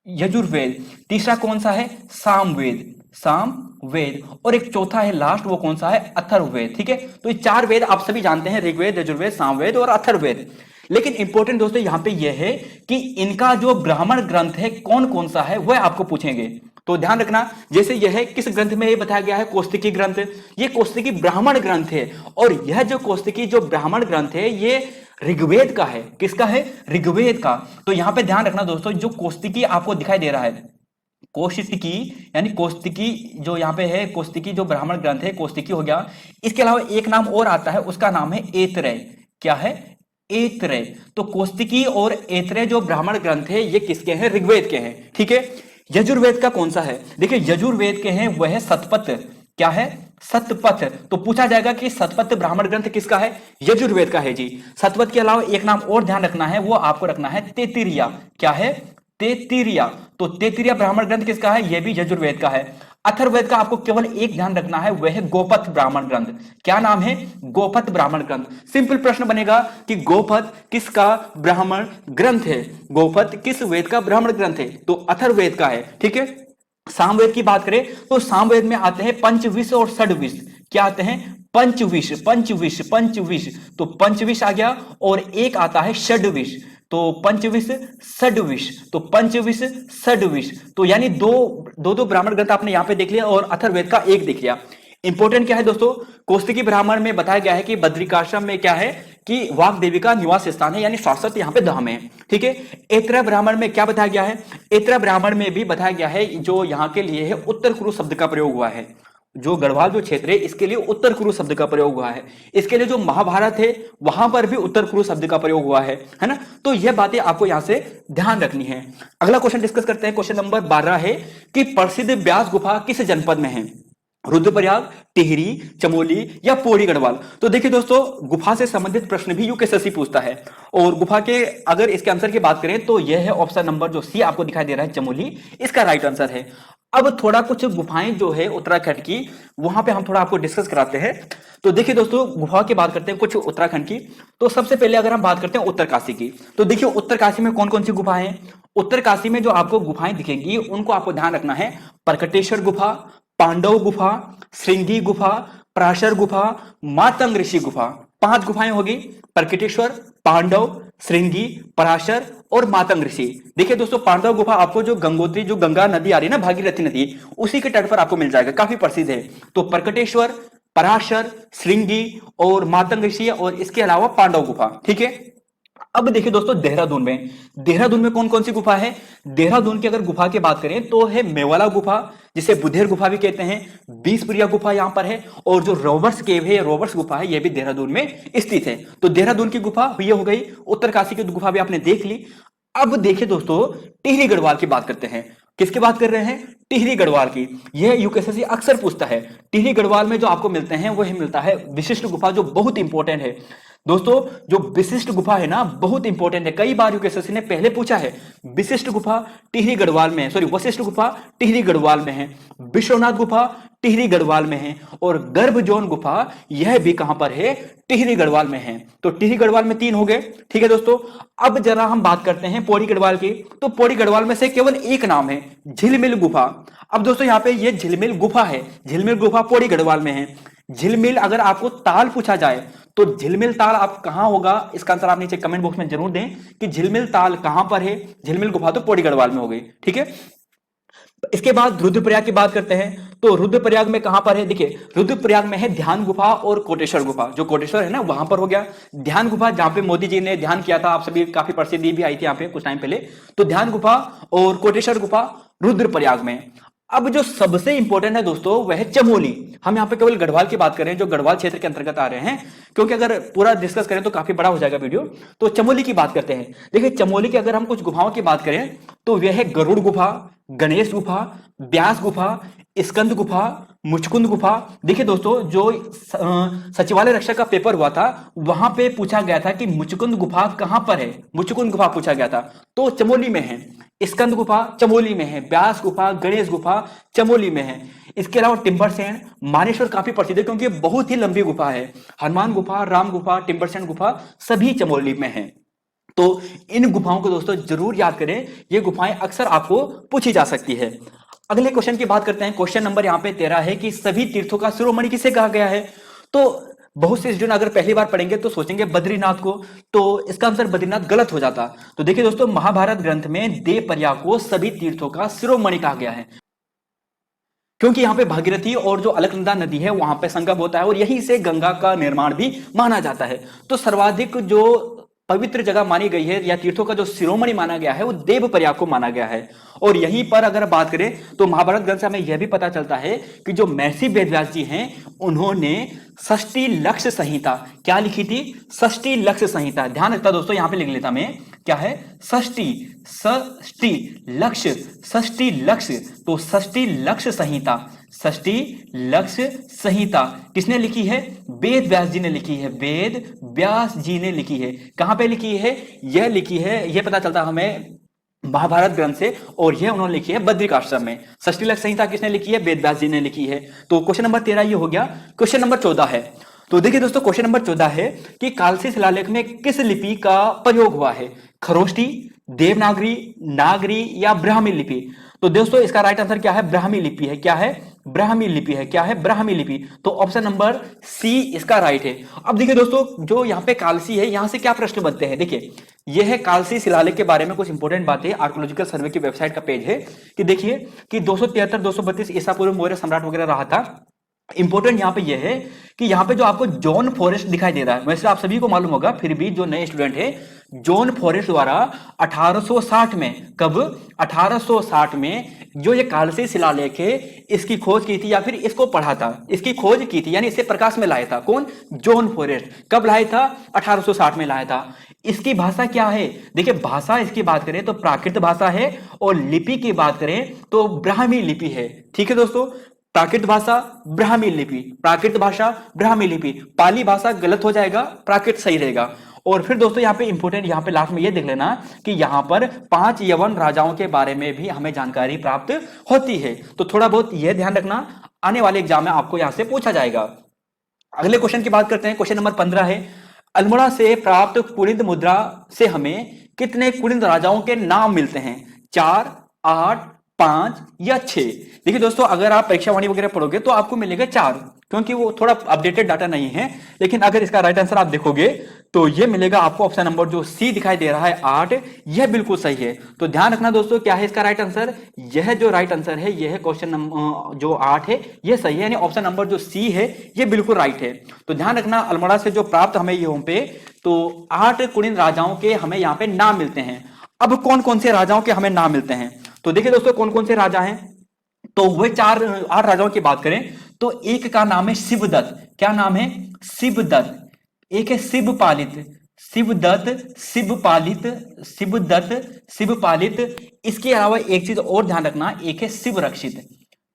यजुर्वेद। तीसरा कौन सा है? सामवेद। सामवेद। और एक चौथा है लास्ट, वो कौन सा है? अथर्ववेद। ठीक है, तो ये 4 वेद आप सभी जानते हैं, ऋग्वेद, यजुर्वेद, सामवेद और अथर्ववेद। लेकिन इंपॉर्टेंट दोस्तों यहां पे यह है कि इनका जो ब्राह्मण ग्रंथ है कौन कौन सा है वह आपको पूछेंगे। तो ध्यान रखना, जैसे यह है किस ग्रंथ में ये बताया गया है? कौस्तिकी ग्रंथ। ये कौस्तिकी ब्राह्मण ग्रंथ है और यह जो कौस्तिकी जो ब्राह्मण ग्रंथ है ये ऋग्वेद का है। किसका है? ऋग्वेद का। तो यहां पे ध्यान रखना दोस्तों, जो कौस्तिकी आपको दिखाई दे रहा है, कौशिकी यानी कौस्तिकी जो यहाँ पे है, कौस्तिकी जो ब्राह्मण ग्रंथ है, कौस्तिकी हो गया। इसके अलावा एक नाम और आता है, उसका नाम है ऐतरेय। क्या है? ऐतरेय। तो कौस्तिकी और ऐतरेय जो ब्राह्मण ग्रंथ है ये किसके हैं? ऋग्वेद के हैं। ठीक है, यजुर्वेद का कौन सा है? देखिए, यजुर्वेद के हैं वह है शतपथ। क्या है? शतपथ। तो पूछा जाएगा कि शतपथ ब्राह्मण ग्रंथ किसका है? यजुर्वेद का है जी। शतपथ के अलावा एक नाम और ध्यान रखना है, वो आपको रखना है तेतिरिया। क्या है? तेतिरिया। तो तेतिरिया ब्राह्मण ग्रंथ किसका है? यह भी यजुर्वेद का है। अथर्ववेद का आपको केवल एक ध्यान रखना है, वह है गोपथ ब्राह्मण ग्रंथ। क्या नाम है? गोपथ ब्राह्मण ग्रंथ। सिंपल प्रश्न बनेगा कि गोपथ किसका ब्राह्मण ग्रंथ है? गोपथ किस वेद का ब्राह्मण ग्रंथ है? तो अथर्ववेद का है। ठीक है, सामवेद की बात करें तो सामवेद में आते हैं पंचविश और षड्विश। क्या आते हैं? पंचविश, पंचविश, पंचविश। तो पंचविश आ गया और एक आता है षड्विश। तो पंचविश, षड्विश। तो पंचविश, षड्विश। तो यानी दो ब्राह्मण ग्रंथ आपने यहां पे देख लिया और अथर्ववेद का एक देख लिया। इंपॉर्टेंट क्या है दोस्तों? कौस्तिकी ब्राह्मण में बताया गया है कि बद्रिकाश्रम में क्या है कि वाक देवी का निवास स्थान है, यानी शाश्वत यहाँ पे धाम है। ठीक है, ऐतरेय ब्राह्मण में क्या बताया गया है? ऐतरेय ब्राह्मण में भी बताया गया है जो यहाँ के लिए है उत्तर कुरु शब्द का प्रयोग हुआ है। जो गढ़वाल जो क्षेत्र है इसके लिए उत्तर कुरु शब्द का प्रयोग हुआ है। इसके लिए जो महाभारत है वहां पर भी उत्तर कुरु शब्द का प्रयोग हुआ है ना। तो यह बातें आपको यहां से ध्यान रखनी है। अगला क्वेश्चन डिस्कस करते हैं। क्वेश्चन नंबर 12 है कि प्रसिद्ध व्यास गुफा किस जनपद में है? रुद्रप्रयाग, टिहरी, चमोली या पौड़ी गढ़वाल। तो देखिए दोस्तों, गुफा से संबंधित प्रश्न भी यूपीएससी पूछता है और गुफा के अगर इसके आंसर की बात करें तो यह है ऑप्शन नंबर जो सी आपको दिखाई दे रहा है, चमोली, इसका राइट आंसर है। अब थोड़ा कुछ गुफाएं जो है उत्तराखंड की, वहां पे हम थोड़ा आपको डिस्कस कराते हैं। तो देखिए दोस्तों, गुफा की बात करते हैं कुछ उत्तराखंड की। तो सबसे पहले अगर हम बात करते हैं उत्तरकाशी की, तो देखिए उत्तरकाशी में कौन कौन सी गुफाएं हैं? उत्तरकाशी में जो आपको गुफाएं दिखेंगी उनको आपको ध्यान रखना है। प्रकटेश्वर गुफा, पांडव गुफा, श्रृंगी गुफा, पराशर गुफा, मातंग ऋषि गुफा। 5 गुफाएं होगी, प्रकटेश्वर, पांडव, श्रृंगी, पराशर और मातंग ऋषि। देखिए दोस्तों, पांडव गुफा आपको जो गंगोत्री, जो गंगा नदी आ रही है ना, भागीरथी नदी, उसी के तट पर आपको मिल जाएगा, काफी प्रसिद्ध है। तो प्रकटेश्वर, पराशर, श्रृंगी और मातंग ऋषि और इसके अलावा पांडव गुफा। ठीक है, अब देखिए दोस्तों, देहरादून में कौन कौन सी गुफा है? देहरादून की अगर गुफा की बात करें तो है मेवाला गुफा, जिसे बुधेर गुफा भी कहते हैं, बीसप्रिया गुफा यहां पर है, और जो रॉबर्ट्स केव है, रॉबर्ट्स गुफा है, यह भी देहरादून में स्थित है। तो देहरादून की गुफा ये हो गई। उत्तरकाशी की गुफा भी आपने देख ली। अब देखिए दोस्तों, टिहरी गढ़वाल की बात करते हैं। किसकी बात कर रहे हैं? टिहरी गढ़वाल की। यह यूपीएससी अक्सर पूछता है। टिहरी गढ़वाल में जो आपको मिलते हैं वह मिलता है विशिष्ट गुफा, जो बहुत इंपॉर्टेंट है दोस्तों। जो विशिष्ट गुफा है ना, बहुत इंपॉर्टेंट है। कई बार यूपीएससी ने पहले पूछा है। विशिष्ट गुफा टिहरी गढ़वाल में है, सॉरी, वशिष्ठ गुफा टिहरी गढ़वाल में है, विश्वनाथ गुफा टिहरी गढ़वाल में है, और गर्भजोन गुफा यह भी कहां पर है? टिहरी गढ़वाल में है। तो टिहरी गढ़वाल में 3 हो गए। ठीक है दोस्तों, अब जरा हम बात करते हैं पौड़ी गढ़वाल की। तो पौड़ी गढ़वाल में से केवल एक नाम है, झिलमिल गुफा। अब दोस्तों यहाँ पे ये झिलमिल गुफा है, झिलमिल गुफा पौड़ी गढ़वाल में है। झिलमिल, अगर आपको ताल पूछा जाए तो झिलमिल ताल आप कहां होगा, इसका आंसर आप नीचे कमेंट बॉक्स में जरूर दें कि झिलमिल ताल कहां पर है। झिलमिल गुफा तो पौड़ी गढ़वाल में हो गई, ठीक है। इसके बाद रुद्रप्रयाग की बात करते हैं, तो रुद्रप्रयाग में कहां पर है, देखिए रुद्रप्रयाग में है ध्यान गुफा और कोटेश्वर गुफा, जो कोटेश्वर है ना वहां पर हो गया। ध्यान गुफा जहां पे मोदी जी ने ध्यान किया था, आप सभी काफी प्रसिद्धि भी आई थी यहाँ पे कुछ टाइम पहले, तो ध्यान गुफा और कोटेश्वर गुफा रुद्रप्रयाग में। अब जो सबसे इंपॉर्टेंट है दोस्तों वह है चमोली। हम यहाँ पे केवल गढ़वाल की बात करें, जो गढ़वाल क्षेत्र के अंतर्गत आ रहे हैं, क्योंकि अगर पूरा डिस्कस करें तो काफी बड़ा हो जाएगा वीडियो। तो चमोली की बात करते हैं। देखिए चमोली की अगर हम कुछ गुफाओं की बात करें तो वह है गरुड़ गुफा, गणेश गुफा, व्यास गुफा, स्कंद गुफा, मुचकुंद गुफा। देखिए दोस्तों जो सचिवालय रक्षा का पेपर हुआ था वहां पे पूछा गया था कि मुचकुंद गुफा कहां पर है, मुचकुंद गुफा पूछा गया था, तो चमोली में है। स्कंद गुफा चमोली में है, व्यास गुफा, गणेश गुफा चमोली में है। इसके अलावा टिम्बरसैंड, मानेश्वर काफी प्रसिद्ध है क्योंकि बहुत ही लंबी गुफा है। हनुमान गुफा, राम गुफा, टिम्बरसैंड गुफा सभी चमोली में है। तो इन गुफाओं को दोस्तों जरूर याद करें, ये गुफाएं अक्सर आपको पूछी जा सकती है। अगले क्वेश्चन की बात करते हैं। क्वेश्चन नंबर यहाँ पे 13 है कि सभी तीर्थों का शिरोमणि किसे कहा गया है। तो बहुत से स्टूडेंट अगर पहली बार पढ़ेंगे तो सोचेंगे बद्रीनाथ को, तो इसका आंसर बद्रीनाथ गलत हो जाता। तो देखिए दोस्तों महाभारत ग्रंथ में देवप्रयाग को सभी तीर्थों का शिरोमणि कहा गया है, क्योंकि यहाँ पे भागीरथी और जो अलकनंदा नदी है वहां पे संगम होता है और यहीं से गंगा का निर्माण भी माना जाता है। तो सर्वाधिक जो पवित्र जगह मानी गई है या तीर्थों का जो शिरोमणि माना गया है वो देवप्रयाग को माना गया है। और यहीं पर अगर बात करें तो महाभारत ग्रंथ से हमें यह भी पता चलता है कि जो महर्षि वेदव्यास जी हैं उन्होंने षष्ठी लक्ष्य संहिता क्या लिखी थी, षष्ठी लक्ष्य संहिता। ध्यान रखता दोस्तों यहाँ पे लिख लेता मैं, क्या है षष्ठी, षष्ठी लक्ष्य, षष्ठी लक्ष्य, तो षष्ठी लक्ष्य संहिता, षष्ठी लक्ष्य संहिता किसने लिखी है, वेद व्यास जी ने लिखी है, वेद व्यास जी ने लिखी है। कहां पे लिखी है, यह लिखी है, यह पता चलता हमें महाभारत ग्रंथ से, और यह उन्होंने लिखी है बद्रिक आश्रम में। षष्ठी लक्ष्य संहिता किसने लिखी है, वेद व्यास जी ने लिखी है। तो क्वेश्चन नंबर 13 ये हो गया। क्वेश्चन नंबर 14 है, तो देखिए दोस्तों क्वेश्चन नंबर 14 है कि कालसी शिलालेख में किस लिपि का प्रयोग हुआ है, खरोष्ठी, देवनागरी, नागरी या ब्राह्मी लिपि। तो दोस्तों इसका राइट आंसर क्या है, ब्राह्मी लिपि है। क्या है, ब्राह्मी लिपि है। क्या है, ब्राह्मी लिपि। तो ऑप्शन नंबर सी इसका राइट है। अब देखिए दोस्तों जो यहाँ पे कालसी है, यहां से क्या प्रश्न बनते हैं, देखिए यह है कालसी शिलालेख के बारे में कुछ इंपॉर्टेंट बातें, आर्कोलॉजिकल सर्वे की वेबसाइट का पेज है कि देखिए कि 273 232 ईसा पूर्व मौर्य सम्राट वगैरह रहा था। इंपॉर्टेंट यहां पे यह है कि यहां पे जो आपको जॉन फॉरेस्ट दिखाई दे रहा है, वैसे आप सभी को मालूम होगा, फिर भी जो नए स्टूडेंट है, जॉन फॉरेस्ट द्वारा 1860 में, कब 1860 में जो ये कालसी शिलालेख है इसकी खोज की थी या फिर इसको पढ़ा था, इसकी खोज की थी यानी इसे प्रकाश में लाया था कौन, जॉन फॉरेस्ट। कब लाया था, 1860 में लाया था। इसकी भाषा क्या है, देखिए भाषा इसकी बात करें तो प्राकृत भाषा है और लिपि की बात करें तो ब्राह्मी लिपि है। ठीक है दोस्तों, प्राकृत भाषा ब्राह्मी लिपि, प्राकृत भाषा ब्राह्मी लिपि, पाली भाषा गलत हो जाएगा, प्राकृत सही रहेगा। और फिर दोस्तों यहाँ पे इंपोर्टेंट, यहाँ पे लास्ट में ये देख लेना कि यहाँ पर 5 यवन राजाओं के बारे में भी हमें जानकारी प्राप्त होती है। तो थोड़ा बहुत यह ध्यान रखना, आने वाले एग्जाम में आपको यहाँ से पूछा जाएगा। अगले क्वेश्चन की बात करते हैं। क्वेश्चन नंबर 15 है, अल्मोड़ा से प्राप्त कुलिंद मुद्रा से हमें कितने कुलिंद राजाओं के नाम मिलते हैं, 4, 8, 5 या 6। देखिए दोस्तों अगर आप परीक्षा वाणी वगैरह पढ़ोगे तो आपको मिलेगा 4, क्योंकि वो थोड़ा अपडेटेड डाटा नहीं है। लेकिन अगर इसका राइट आंसर आप देखोगे तो ये मिलेगा आपको ऑप्शन नंबर जो सी दिखाई दे रहा है 8, यह बिल्कुल सही है। तो ध्यान रखना दोस्तों क्या है इसका राइट आंसर, यह जो राइट आंसर है यह क्वेश्चन नंबर जो 8 है यह सही है, यानी ऑप्शन नंबर जो सी है यह बिल्कुल राइट है। तो ध्यान रखना अल्मोड़ा से जो प्राप्त हमें ये पे तो 8 कुलीन राजाओं के हमें यहाँ पे नाम मिलते हैं। अब कौन कौन से राजाओं के हमें नाम मिलते हैं, तो देखिए दोस्तों कौन कौन से राजा हैं, तो वह 8 राजाओं की बात करें तो एक का नाम है शिवदत्त। क्या नाम है, शिवदत्त। एक है शिवपालित, शिवदत्त, शिवपालित, शिवदत्त, शिवपालित। इसके अलावा एक चीज और ध्यान रखना, एक है शिव रक्षित।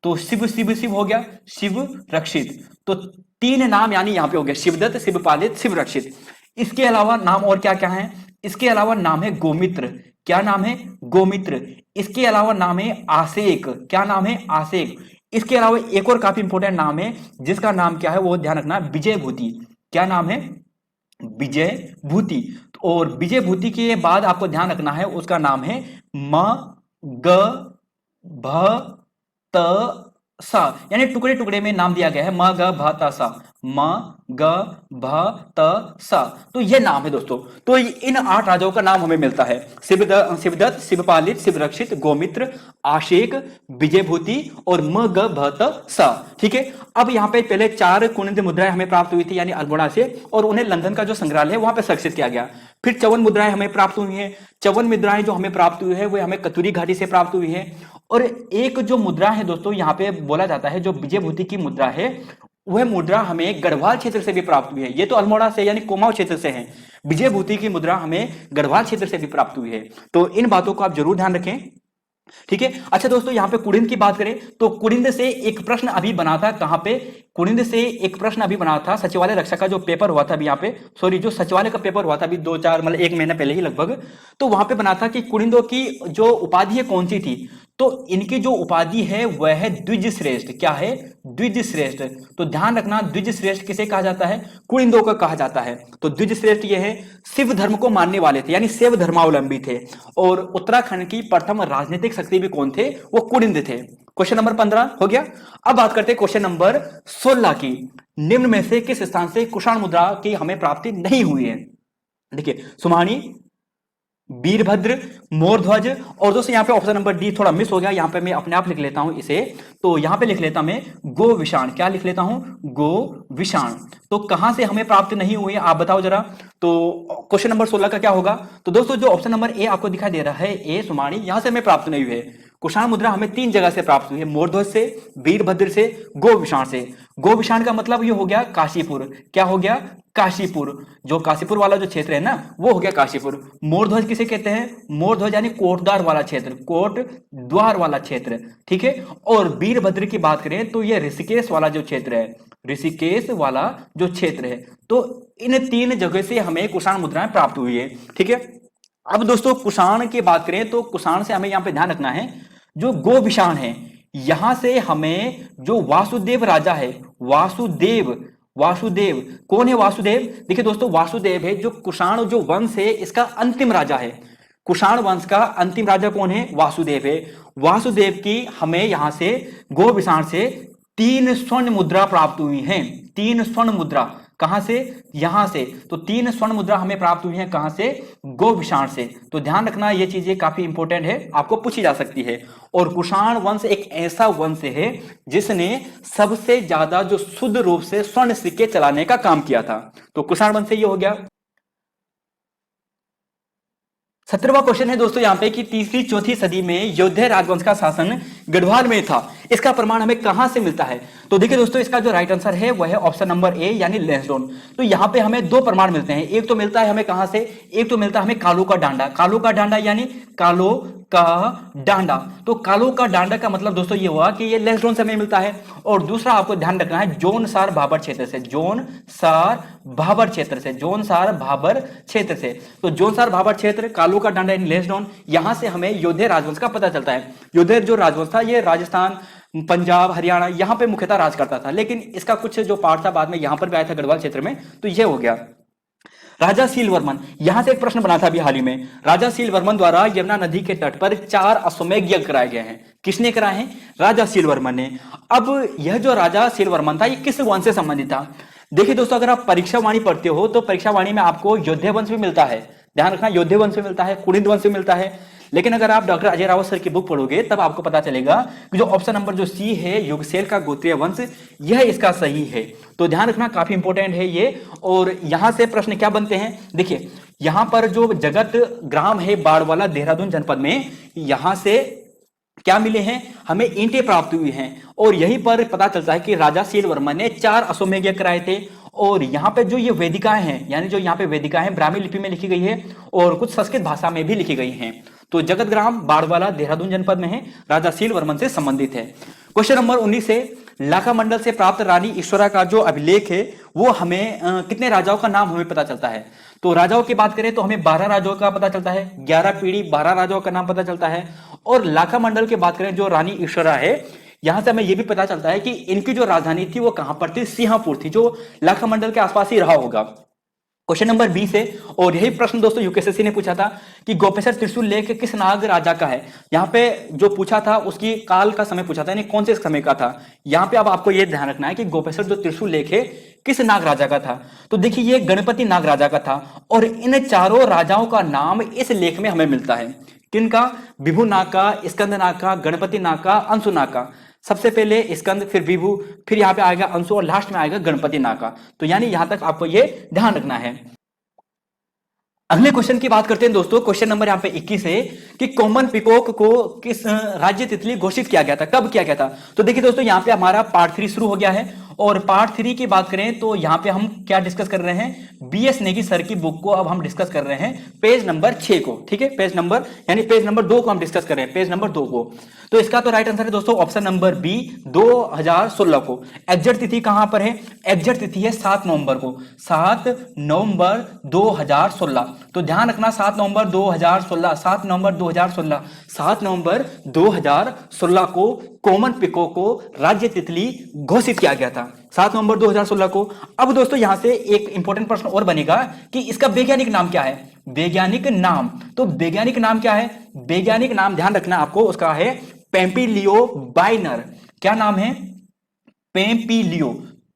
तो शिव शिव शिव हो गया, शिव रक्षित। तो 3 नाम यानी यहां पे हो गया शिवदत्त, शिवपालित, शिव रक्षित। इसके अलावा नाम और क्या क्या है, इसके अलावा नाम है गोमित्र। क्या नाम है, गोमित्र। इसके अलावा नाम है आसेक। क्या नाम है, आसेक। इसके अलावा एक और काफी इंपॉर्टेंट नाम है जिसका नाम क्या है वो ध्यान रखना, विजय भूति। क्या नाम है, विजय भूति। और विजय भूति के बाद आपको ध्यान रखना है उसका नाम है म ग भ त सा, यानी टुकड़े टुकड़े में नाम दिया गया है म ग भ त सा। म ग भ त स। तो ये नाम है दोस्तों। तो इन 8 राजाओं का नाम हमें मिलता है, शिवदत्त, शिवपालित, शिवरक्षित, गोमित्र, आशेक, विजयभूति और म ग भ त स। ठीक है। अब यहाँ पे पहले 4 कुनिंद मुद्राएं हमें प्राप्त हुई थी यानी अल्मोड़ा से, और उन्हें लंदन का जो संग्रहालय है वहां पे संरक्षित किया गया। फिर 54 मुद्राएं हमें प्राप्त हुई हैं। 54 मुद्राएं जो हमें प्राप्त हुई है वो हमें कतुरी घाटी से प्राप्त हुई है। और एक जो मुद्रा है दोस्तों यहाँ पे बोला जाता है, जो विजयभूति की मुद्रा है, वह मुद्रा हमें गढ़वाल क्षेत्र से भी प्राप्त हुई है। ये तो अल्मोड़ा से यानी कुमाऊं क्षेत्र से है। विजयभूति की मुद्रा हमें गढ़वाल क्षेत्र से भी प्राप्त हुई है। तो इन बातों को आप जरूर ध्यान रखें। ठीक है। अच्छा दोस्तों, यहां पे कुड़िंद की बात करें तो कुड़िंद से एक प्रश्न अभी बना था। कहां पे? कुड़िंद से एक प्रश्न अभी बना था सचिवालय रक्षा का जो पेपर हुआ था अभी यहाँ पे, सॉरी जो सचिवालय का पेपर हुआ था अभी 2-4 मतलब 1 महीना पहले ही लगभग। तो वहां पे बना था कि कुड़िंदों की जो उपाधि है कौन सी थी। तो इनकी जो उपाधि है वह है द्विज श्रेष्ठ। क्या है? द्विज श्रेष्ठ। तो ध्यान रखना, द्विज श्रेष्ठ किसे कहा जाता है? कुड़िंदों को कहा जाता है। तो द्विज श्रेष्ठ ये है, शिव धर्म को मानने वाले थे यानी शैव धर्मावलंबी थे। और उत्तराखंड की प्रथम राजनीतिक शक्ति भी कौन थे? वो कुड़िंद थे। क्वेश्चन नंबर 15 हो गया। अब बात करते हैं क्वेश्चन नंबर 16 की। निम्न में से किस स्थान से कुषाण मुद्रा की हमें प्राप्ति नहीं हुई है? देखिए, सुमानी, वीरभद्र, मोरध्वज, और दोस्तों यहां पे ऑप्शन नंबर डी थोड़ा मिस हो गया, यहां पे मैं अपने आप लिख लेता हूं इसे। तो यहां पे लिख लेता मैं गो विषाण। क्या लिख लेता हूं? गो विषाण। तो कहां से हमें प्राप्त नहीं हुई आप बताओ जरा। तो क्वेश्चन नंबर 16 का क्या होगा? तो दोस्तों जो ऑप्शन नंबर ए आपको दिखाई दे रहा है, ए सुमानी, यहां से हमें प्राप्त नहीं हुई है। कुषाण मुद्रा हमें 3 जगह से प्राप्त हुई है, मोरध्वज से, वीरभद्र से, गोविषाण से। गोविषाण का मतलब ये हो गया काशीपुर। क्या हो गया? काशीपुर। जो काशीपुर वाला जो क्षेत्र है ना, वो हो गया काशीपुर। मोरध्वज किसे कहते हैं? मोरध्वज यानी कोटद्वार वाला क्षेत्र, कोट द्वार वाला क्षेत्र। ठीक है। और वीरभद्र की बात करें तो ये ऋषिकेश वाला जो क्षेत्र है, ऋषिकेश वाला जो क्षेत्र है। तो इन 3 जगह से हमें कुषाण मुद्राएं प्राप्त हुई है। ठीक है। अब दोस्तों कुषाण की बात करें तो कुषाण से हमें यहां पे ध्यान रखना है, जो गोविषाण है यहां से हमें जो वासुदेव राजा है, वासुदेव, वासुदेव कौन है? वासुदेव, देखिए दोस्तों, वासुदेव है जो कुषाण जो वंश है इसका अंतिम राजा है। कुषाण वंश का अंतिम राजा कौन है? वासुदेव है। वासुदेव की हमें यहां से गोविषाण से 3 स्वर्ण मुद्रा प्राप्त हुई हैं। 3 स्वर्ण मुद्रा कहां से? यहां से। तो 3 स्वर्ण मुद्रा हमें प्राप्त हुई है कहां से? गोविषाण से। तो ध्यान रखना, ये चीजें काफी इंपॉर्टेंट है, आपको पूछी जा सकती है। और कुषाण वंश एक ऐसा वंश है जिसने सबसे ज्यादा जो शुद्ध रूप से स्वर्ण सिक्के चलाने का काम किया था। तो कुषाण वंश से ये हो गया। 17वां क्वेश्चन है दोस्तों यहाँ पे कि 3री-4थी सदी में यौधेय राजवंश का शासन गढ़वाल में था। इसका प्रमाण हमें कहां से मिलता है? तो देखिए दोस्तों, इसका जो राइट आंसर है वह है ऑप्शन नंबर ए यानी लैंसडौन। तो यहाँ पे हमें 2 प्रमाण मिलते हैं। एक तो मिलता है हमें कहां से? एक तो मिलता है हमें कालो का डांडा। कालो का डांडा यानी कालो का डांडा। तो कालो का डांडा का मतलब दोस्तों ये हुआ कि ये लैंसडौन से हमें मिलता है। और दूसरा आपको ध्यान रखना है जोनसार भाबर क्षेत्र से, जोनसार भाबर क्षेत्र से, जोनसार भाबर क्षेत्र से। तो जोनसार भाबर क्षेत्र, कालो का डांडा इन लैंसडौन, यहां से हमें यौधेय राजवंश का पता चलता है। यौधेय जो राजवंश था ये राजस्थान, पंजाब, हरियाणा यहां पे मुख्यतः राज करता था, लेकिन इसका कुछ जो पार्ट था बाद में यहां पर भी आया था गढ़वाल क्षेत्र में। तो ये हो गया। राजा सीलवर्मन, यहां से एक प्रश्न बना था अभी हाल ही में। राजा सीलवर्मन द्वारा यमुना नदी के तट पर 4 अश्वमेध यज्ञ कराए गए हैं। किसने कराए हैं? राजा सीलवर्मन ने। अब यह जो राजा सीलवर्मन था ये किस वंश से संबंधित था? देखिए दोस्तों, अगर आप परीक्षा वाणी पढ़ते हो तो परीक्षा वाणी में आपको योद्धे वंश भी मिलता है। ध्यान रखना, योद्धे वंश भी मिलता है, कुड़िद वंश भी मिलता है। लेकिन अगर आप डॉक्टर अजय रावत सर की बुक पढ़ोगे तब आपको पता चलेगा कि जो ऑप्शन नंबर जो सी है, युगसेल का गोत्रीय वंश, यह इसका सही है। तो ध्यान रखना, काफी इंपॉर्टेंट है ये। और यहां से प्रश्न क्या बनते हैं? देखिए, यहां पर जो जगत ग्राम है बाड़वाला देहरादून जनपद में, यहां से क्या मिले हैं? हमें ईंटें प्राप्त हुई हैं। और यहीं पर पता चलता है कि राजा सीलवर्मन ने 4 अश्वमेध यज्ञ कराए थे। और यहाँ पे जो ये वेदिकाएं हैं, यानी जो यहाँ पे वेदिकाएं हैं ब्राह्मी लिपि में लिखी गई है और कुछ संस्कृत भाषा में भी लिखी गई हैं। तो जगत ग्राम बाड़वाला देहरादून जनपद में है, राजा सीलवर्मन से संबंधित है। क्वेश्चन नंबर 19 से लाखा मंडल से प्राप्त रानी ईश्वरा का जो अभिलेख है वो हमें कितने राजाओं का नाम हमें पता चलता है? तो राजाओं की बात करें तो हमें 12 राजाओं का पता चलता है, 11 पीढ़ी 12 राजाओं का नाम पता चलता है। और लाखा मंडल की बात करें जो रानी ईश्वरा है, यहां से हमें यह भी पता चलता है कि इनकी जो राजधानी थी वो कहां पर थी? सिंहपुर थी, जो लाखा मंडल के आसपास ही रहा होगा। क्वेश्चन नंबर 20 है और यही प्रश्न दोस्तों यूकेएसएससी ने पूछा था कि गोपेश्वर त्रिशूल लेख किस नाग राजा का है। यहाँ पे जो पूछा था उसकी काल का समय पूछा था, यानी कौन से समय का था। यहाँ पे अब आपको ये ध्यान रखना है कि गोपेश्वर जो त्रिशूल लेख है किस नाग राजा का था। तो देखिए ये गणपति नाग राजा का था और इन चारों राजाओं का नाम इस लेख में हमें मिलता है। किनका? विभु नाग का, स्कंद नाग का, गणपति नाग का, अंशु नाग का। सबसे पहले स्कंद, फिर विभु, फिर यहाँ पे आएगा अंशु और लास्ट में आएगा गणपति नाग का। तो यानी यहां तक आपको ये ध्यान रखना है। अगले क्वेश्चन की बात करते हैं दोस्तों। क्वेश्चन नंबर यहाँ पे 21 है कि कॉमन पिकॉक को किस राज्य तितली घोषित किया गया था, कब किया गया था। तो देखिए दोस्तों यहाँ पे हमारा पार्ट 3 शुरू हो गया है और पार्ट 3 की बात करें तो यहाँ पे हम क्या डिस्कस कर रहे हैं, बीएस नेगी सर की बुक को अब हम डिस्कस कर रहे हैं, पेज नंबर 6 को। ठीक है, पेज नंबर यानी पेज नंबर 2 को हम डिस्कस कर रहे हैं, पेज नंबर 2 को। तो इसका तो राइट आंसर है दोस्तों ऑप्शन नंबर बी 2016 को। एग्जैक्ट तिथि कहां पर है? एग्जैक्ट तिथि है 7 नवंबर को, 7 नवंबर 2016। तो ध्यान रखना 7 नवंबर 2016, 7 नवंबर 2016, 7 नवंबर 2016 को कॉमन पिकॉक को राज्य तितली घोषित किया गया था, 7 नवंबर 2016 को। अब दोस्तों यहां से एक इंपॉर्टेंट प्रश्न और बनेगा कि इसका वैज्ञानिक नाम क्या है। वैज्ञानिक नाम, तो वैज्ञानिक नाम क्या है? वैज्ञानिक नाम ध्यान रखना आपको, उसका है पेम्पिलियो बाइनर। क्या नाम है? पेम्पिलियो,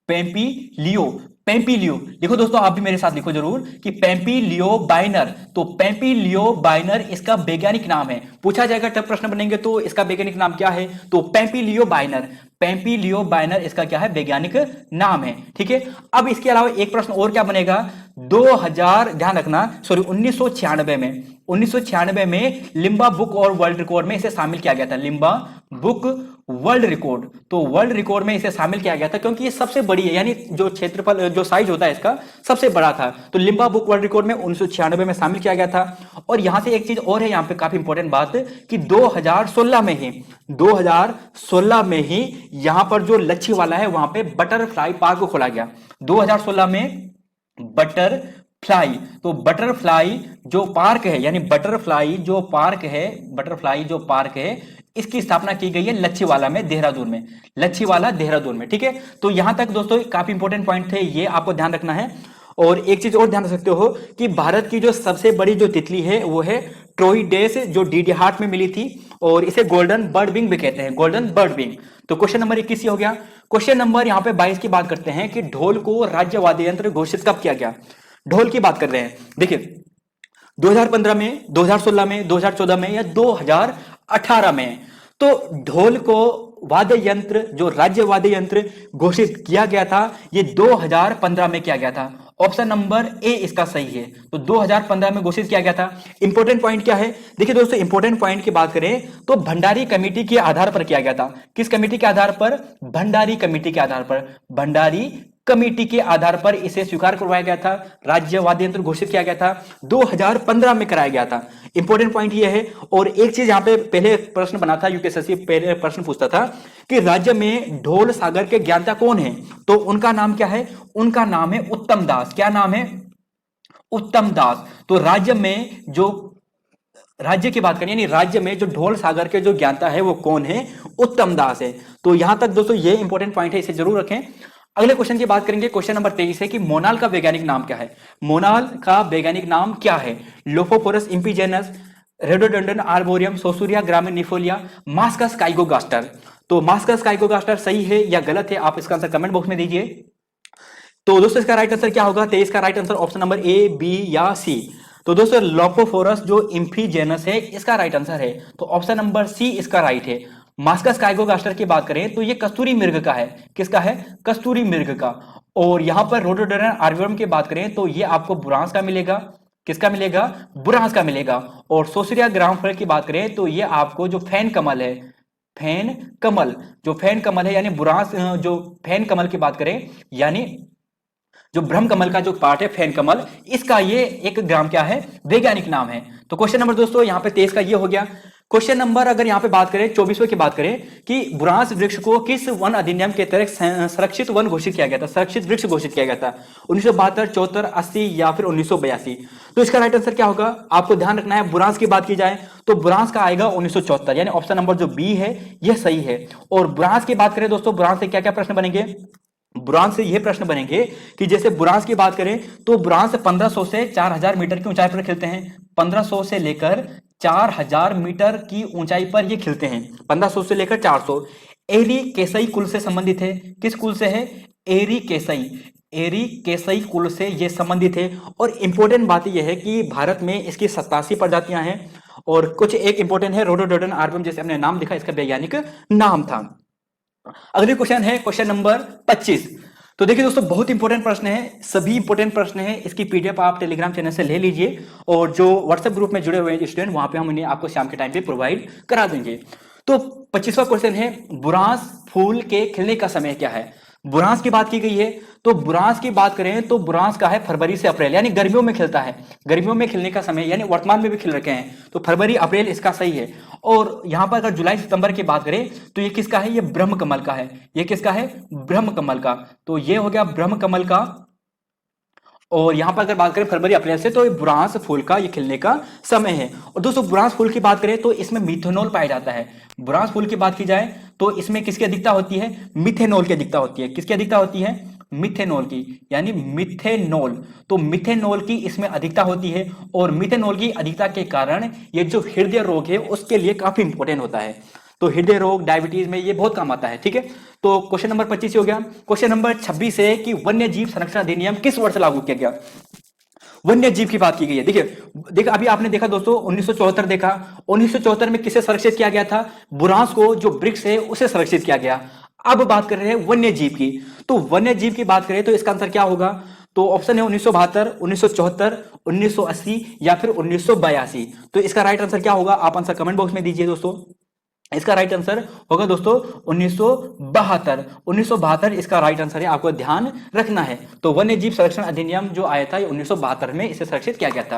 पेम्पिलियो, पेम्पिलियो। लिखो दोस्तों, आप भी मेरे साथ लिखो जरूर कि पेम्पिलियो बाइनर। तो पेम्पिलियो बाइनर इसका वैज्ञानिक नाम है। पूछा जाएगा तब प्रश्न बनेंगे तो इसका वैज्ञानिक नाम क्या है, तो पेम्पिलियो बाइनर। पेम्पिलियो बाइनर इसका क्या है? वैज्ञानिक नाम है। ठीक है, अब इसके अलावा एक प्रश्न और क्या बनेगा, 2000 ध्यान रखना, सॉरी 1996 में, 1996 में लिम्बा बुक और वर्ल्ड रिकॉर्ड में इसे शामिल किया गया था। लिम्बा बुक वर्ल्ड रिकॉर्ड, तो वर्ल्ड रिकॉर्ड में इसे शामिल किया गया था क्योंकि ये सबसे बड़ी है, यानी जो क्षेत्रफल जो साइज होता है इसका सबसे बड़ा था। तो लिम्बा बुक वर्ल्ड रिकॉर्ड में 1996 में शामिल किया गया था। और यहां से एक चीज और है यहाँ पे काफी इंपॉर्टेंट बात कि 2016 में ही, 2016 में ही यहां पर जो लच्छी वाला है वहां पे बटरफ्लाई पार्क खोला गया। 2016 में बटरफ्लाई, तो बटरफ्लाई जो पार्क है, यानी बटरफ्लाई जो पार्क है, बटरफ्लाई जो पार्क है इसकी स्थापना की गई है लच्छीवाला में, देहरादून में, लच्छीवाला देहरादून में। ठीक है, तो यहां तक दोस्तों काफी इंपॉर्टेंट पॉइंट थे, ये आपको ध्यान रखना है। और एक चीज और ध्यान रख सकते हो कि भारत की जो सबसे बड़ी जो तितली है वो है ट्रोइडेस, जो डीडी हार्ट में मिली थी और इसे गोल्डन बर्ड विंग भी कहते हैं, गोल्डन बर्ड विंग। तो क्वेश्चन नंबर 21 हो गया। क्वेश्चन नंबर यहाँ पे 22 की बात करते हैं कि ढोल को राज्य वाद्य यंत्र घोषित कब किया गया। ढोल की बात कर रहे हैं, देखिए 2015 में, 2016 में, 2014 में या 2018 में। तो ढोल को वाद्य यंत्र, जो राज्य वाद्य यंत्र घोषित किया गया था, ये 2015 में किया गया था। ऑप्शन नंबर ए इसका सही है। तो 2015 में घोषित किया गया था। इंपॉर्टेंट पॉइंट क्या है, देखिए दोस्तों इंपॉर्टेंट पॉइंट की बात करें तो भंडारी कमेटी के आधार पर किया गया था। किस कमेटी के आधार पर? भंडारी कमेटी के आधार पर, भंडारी कमेटी के आधार पर इसे स्वीकार करवाया गया था, राज्य वाद्य यंत्र घोषित किया गया था, 2015 में कराया गया था। इंपॉर्टेंट पॉइंट ये है। और एक चीज यहां पे पहले प्रश्न बना था, यूपीएससी पहले प्रश्न पूछता था कि राज्य में ढोल सागर के ज्ञाता कौन है, तो उनका नाम क्या है? उनका नाम है उत्तम दास। क्या नाम है? उत्तम दास। तो राज्य में जो, राज्य की बात करें यानी राज्य में जो ढोल सागर के जो ज्ञाता है वो कौन है? उत्तम दास है। तो यहां तक दोस्तों ये इंपॉर्टेंट पॉइंट है, इसे जरूर रखें। अगले क्वेश्चन की बात करेंगे, क्वेश्चन नंबर 23 है कि मोनाल का वैज्ञानिक नाम क्या है। मोनाल का वैज्ञानिक नाम क्या है? Lophophorus impejanus, Rhododendron arboreum, Saussurea graminifolia, Moschus chrysogaster. तो मास्कस काइगोगास्टर सही है या गलत है, आप इसका आंसर कमेंट बॉक्स में दीजिए। तो दोस्तों इसका राइट आंसर क्या होगा? 23 का right answer option number A, B या सी। तो दोस्तों लोफोफोरस जो इम्फीजेनस है इसका राइट आंसर है, तो ऑप्शन नंबर सी इसका राइट है। मास्कस काइगोगास्टर की बात करें तो ये कस्तूरी मृग का है। किसका है? कस्तूरी मृग का। और यहां पर रोडोडेंड्रन आर्बोरियम की बात करें तो ये आपको बुरांस का मिलेगा। किसका मिलेगा? बुरांस का मिलेगा। और सोसिरिया ग्रामफल की बात करें तो ये आपको जो फैन कमल है, फैन कमल, जो फैन कमल है यानी बुरांस, जो फैन कमल की बात करें यानी जो ब्रह्म कमल का जो पार्ट है फैन कमल, इसका ये एक ग्राम क्या है? वैज्ञानिक नाम है। तो क्वेश्चन नंबर दोस्तों यहाँ पे 23 का ये हो गया। क्वेश्चन नंबर अगर यहाँ पे बात करें 24वें की बात करें कि बुरांस वृक्ष को किस वन अधिनियम के तहत संरक्षित वन घोषित किया गया था, संरक्षित वृक्ष घोषित किया गया था? 1972, 74, 80 या फिर 1982। तो इसका राइट आंसर क्या होगा? आपको ध्यान रखना है, बुरांस की बात की जाए तो बुरांस का आएगा 1974, यानी ऑप्शन नंबर जो बी है यह सही है। और बुरांस की बात करें दोस्तों, बुरांस से क्या क्या प्रश्न बनेंगे? बुरांस से यह प्रश्न बनेंगे कि जैसे बुरांस की बात करें तो बुरांस 1500 से 4000 मीटर की ऊंचाई पर खिलते हैं। 1500 से लेकर 4000 मीटर की ऊंचाई पर ये खिलते हैं, 1500 से लेकर 400। एरी केसई कुल से संबंधित है। किस कुल से है? एरी केसई। एरी केसई कुल से ये संबंधित है। और इंपॉर्टेंट बात यह है कि भारत में इसकी 87 प्रजातियां हैं और कुछ एक इंपॉर्टेंट है रोडोडोडन आर्बियम, जैसे हमने नाम देखा, इसका वैज्ञानिक नाम था। अगली क्वेश्चन है क्वेश्चन नंबर 25। तो देखिए दोस्तों, बहुत इंपॉर्टेंट प्रश्न है, सभी इंपॉर्टेंट प्रश्न है। इसकी पीडीएफ आप टेलीग्राम चैनल से ले लीजिए और जो व्हाट्सएप ग्रुप में जुड़े हुए हैं स्टूडेंट, वहां पे हम इन्हें आपको शाम के टाइम पे प्रोवाइड करा देंगे। तो 25वां क्वेश्चन है, बुरांस फूल के खिलने का समय क्या है? बुरांस की बात की गई है, तो बुरांस की बात करें तो बुरांस का है फरवरी से अप्रैल, यानी गर्मियों में खिलता है। गर्मियों में खिलने का समय, यानी वर्तमान में भी खिल रखे हैं, तो फरवरी अप्रैल इसका सही है। और यहां पर अगर जुलाई सितंबर की बात करें तो ये किसका है? ये ब्रह्म कमल का है। ये किसका है? ब्रह्म कमल का। तो ये हो गया ब्रह्म कमल का। और यहां पर अगर बात करें फरवरी अप्रैल से, तो ये बुरांस फूल का ये खिलने का समय है। और दोस्तों, बुरांस फूल की बात करें तो इसमें मिथेनॉल पाया जाता है। बुरांस फूल की बात की जाए तो इसमें किसकी अधिकता होती है? मिथेनॉल की अधिकता होती है। किसकी अधिकता होती है? मिथेनॉल की, यानी मिथेनॉल। तो मिथेनॉल की इसमें अधिकता होती है और मिथेनॉल की अधिकता के कारण ये जो हृदय रोग है उसके लिए काफी इंपॉर्टेंट होता है। तो हृदय रोग, डायबिटीज में ये बहुत काम आता है। ठीक है, तो क्वेश्चन नंबर 25 हो गया। क्वेश्चन नंबर 26 है कि वन्य जीव संरक्षण अधिनियम किस वर्ष लागू किया गया? वन्य जीव की बात की गई है। देखिए अभी आपने देखा दोस्तों 1974 देखा। 1974 में किसे संरक्षित किया गया था? बुरांस को, जो वृक्ष है उसे संरक्षित किया गया। अब बात कर रहे हैं वन्य जीव की। तो वन्य जीव की बात करें तो इसका आंसर क्या होगा? तो ऑप्शन है 1972, 1974, 1980 या फिर 1982। तो इसका राइट आंसर क्या होगा? आप आंसर कमेंट बॉक्स में दीजिए दोस्तों। इसका राइट आंसर होगा दोस्तों 1972। 1972 इसका राइट आंसर है, आपको ध्यान रखना है। तो वन्य जीव संरक्षण अधिनियम जो आया था 1972 में इसे संरक्षित किया गया था।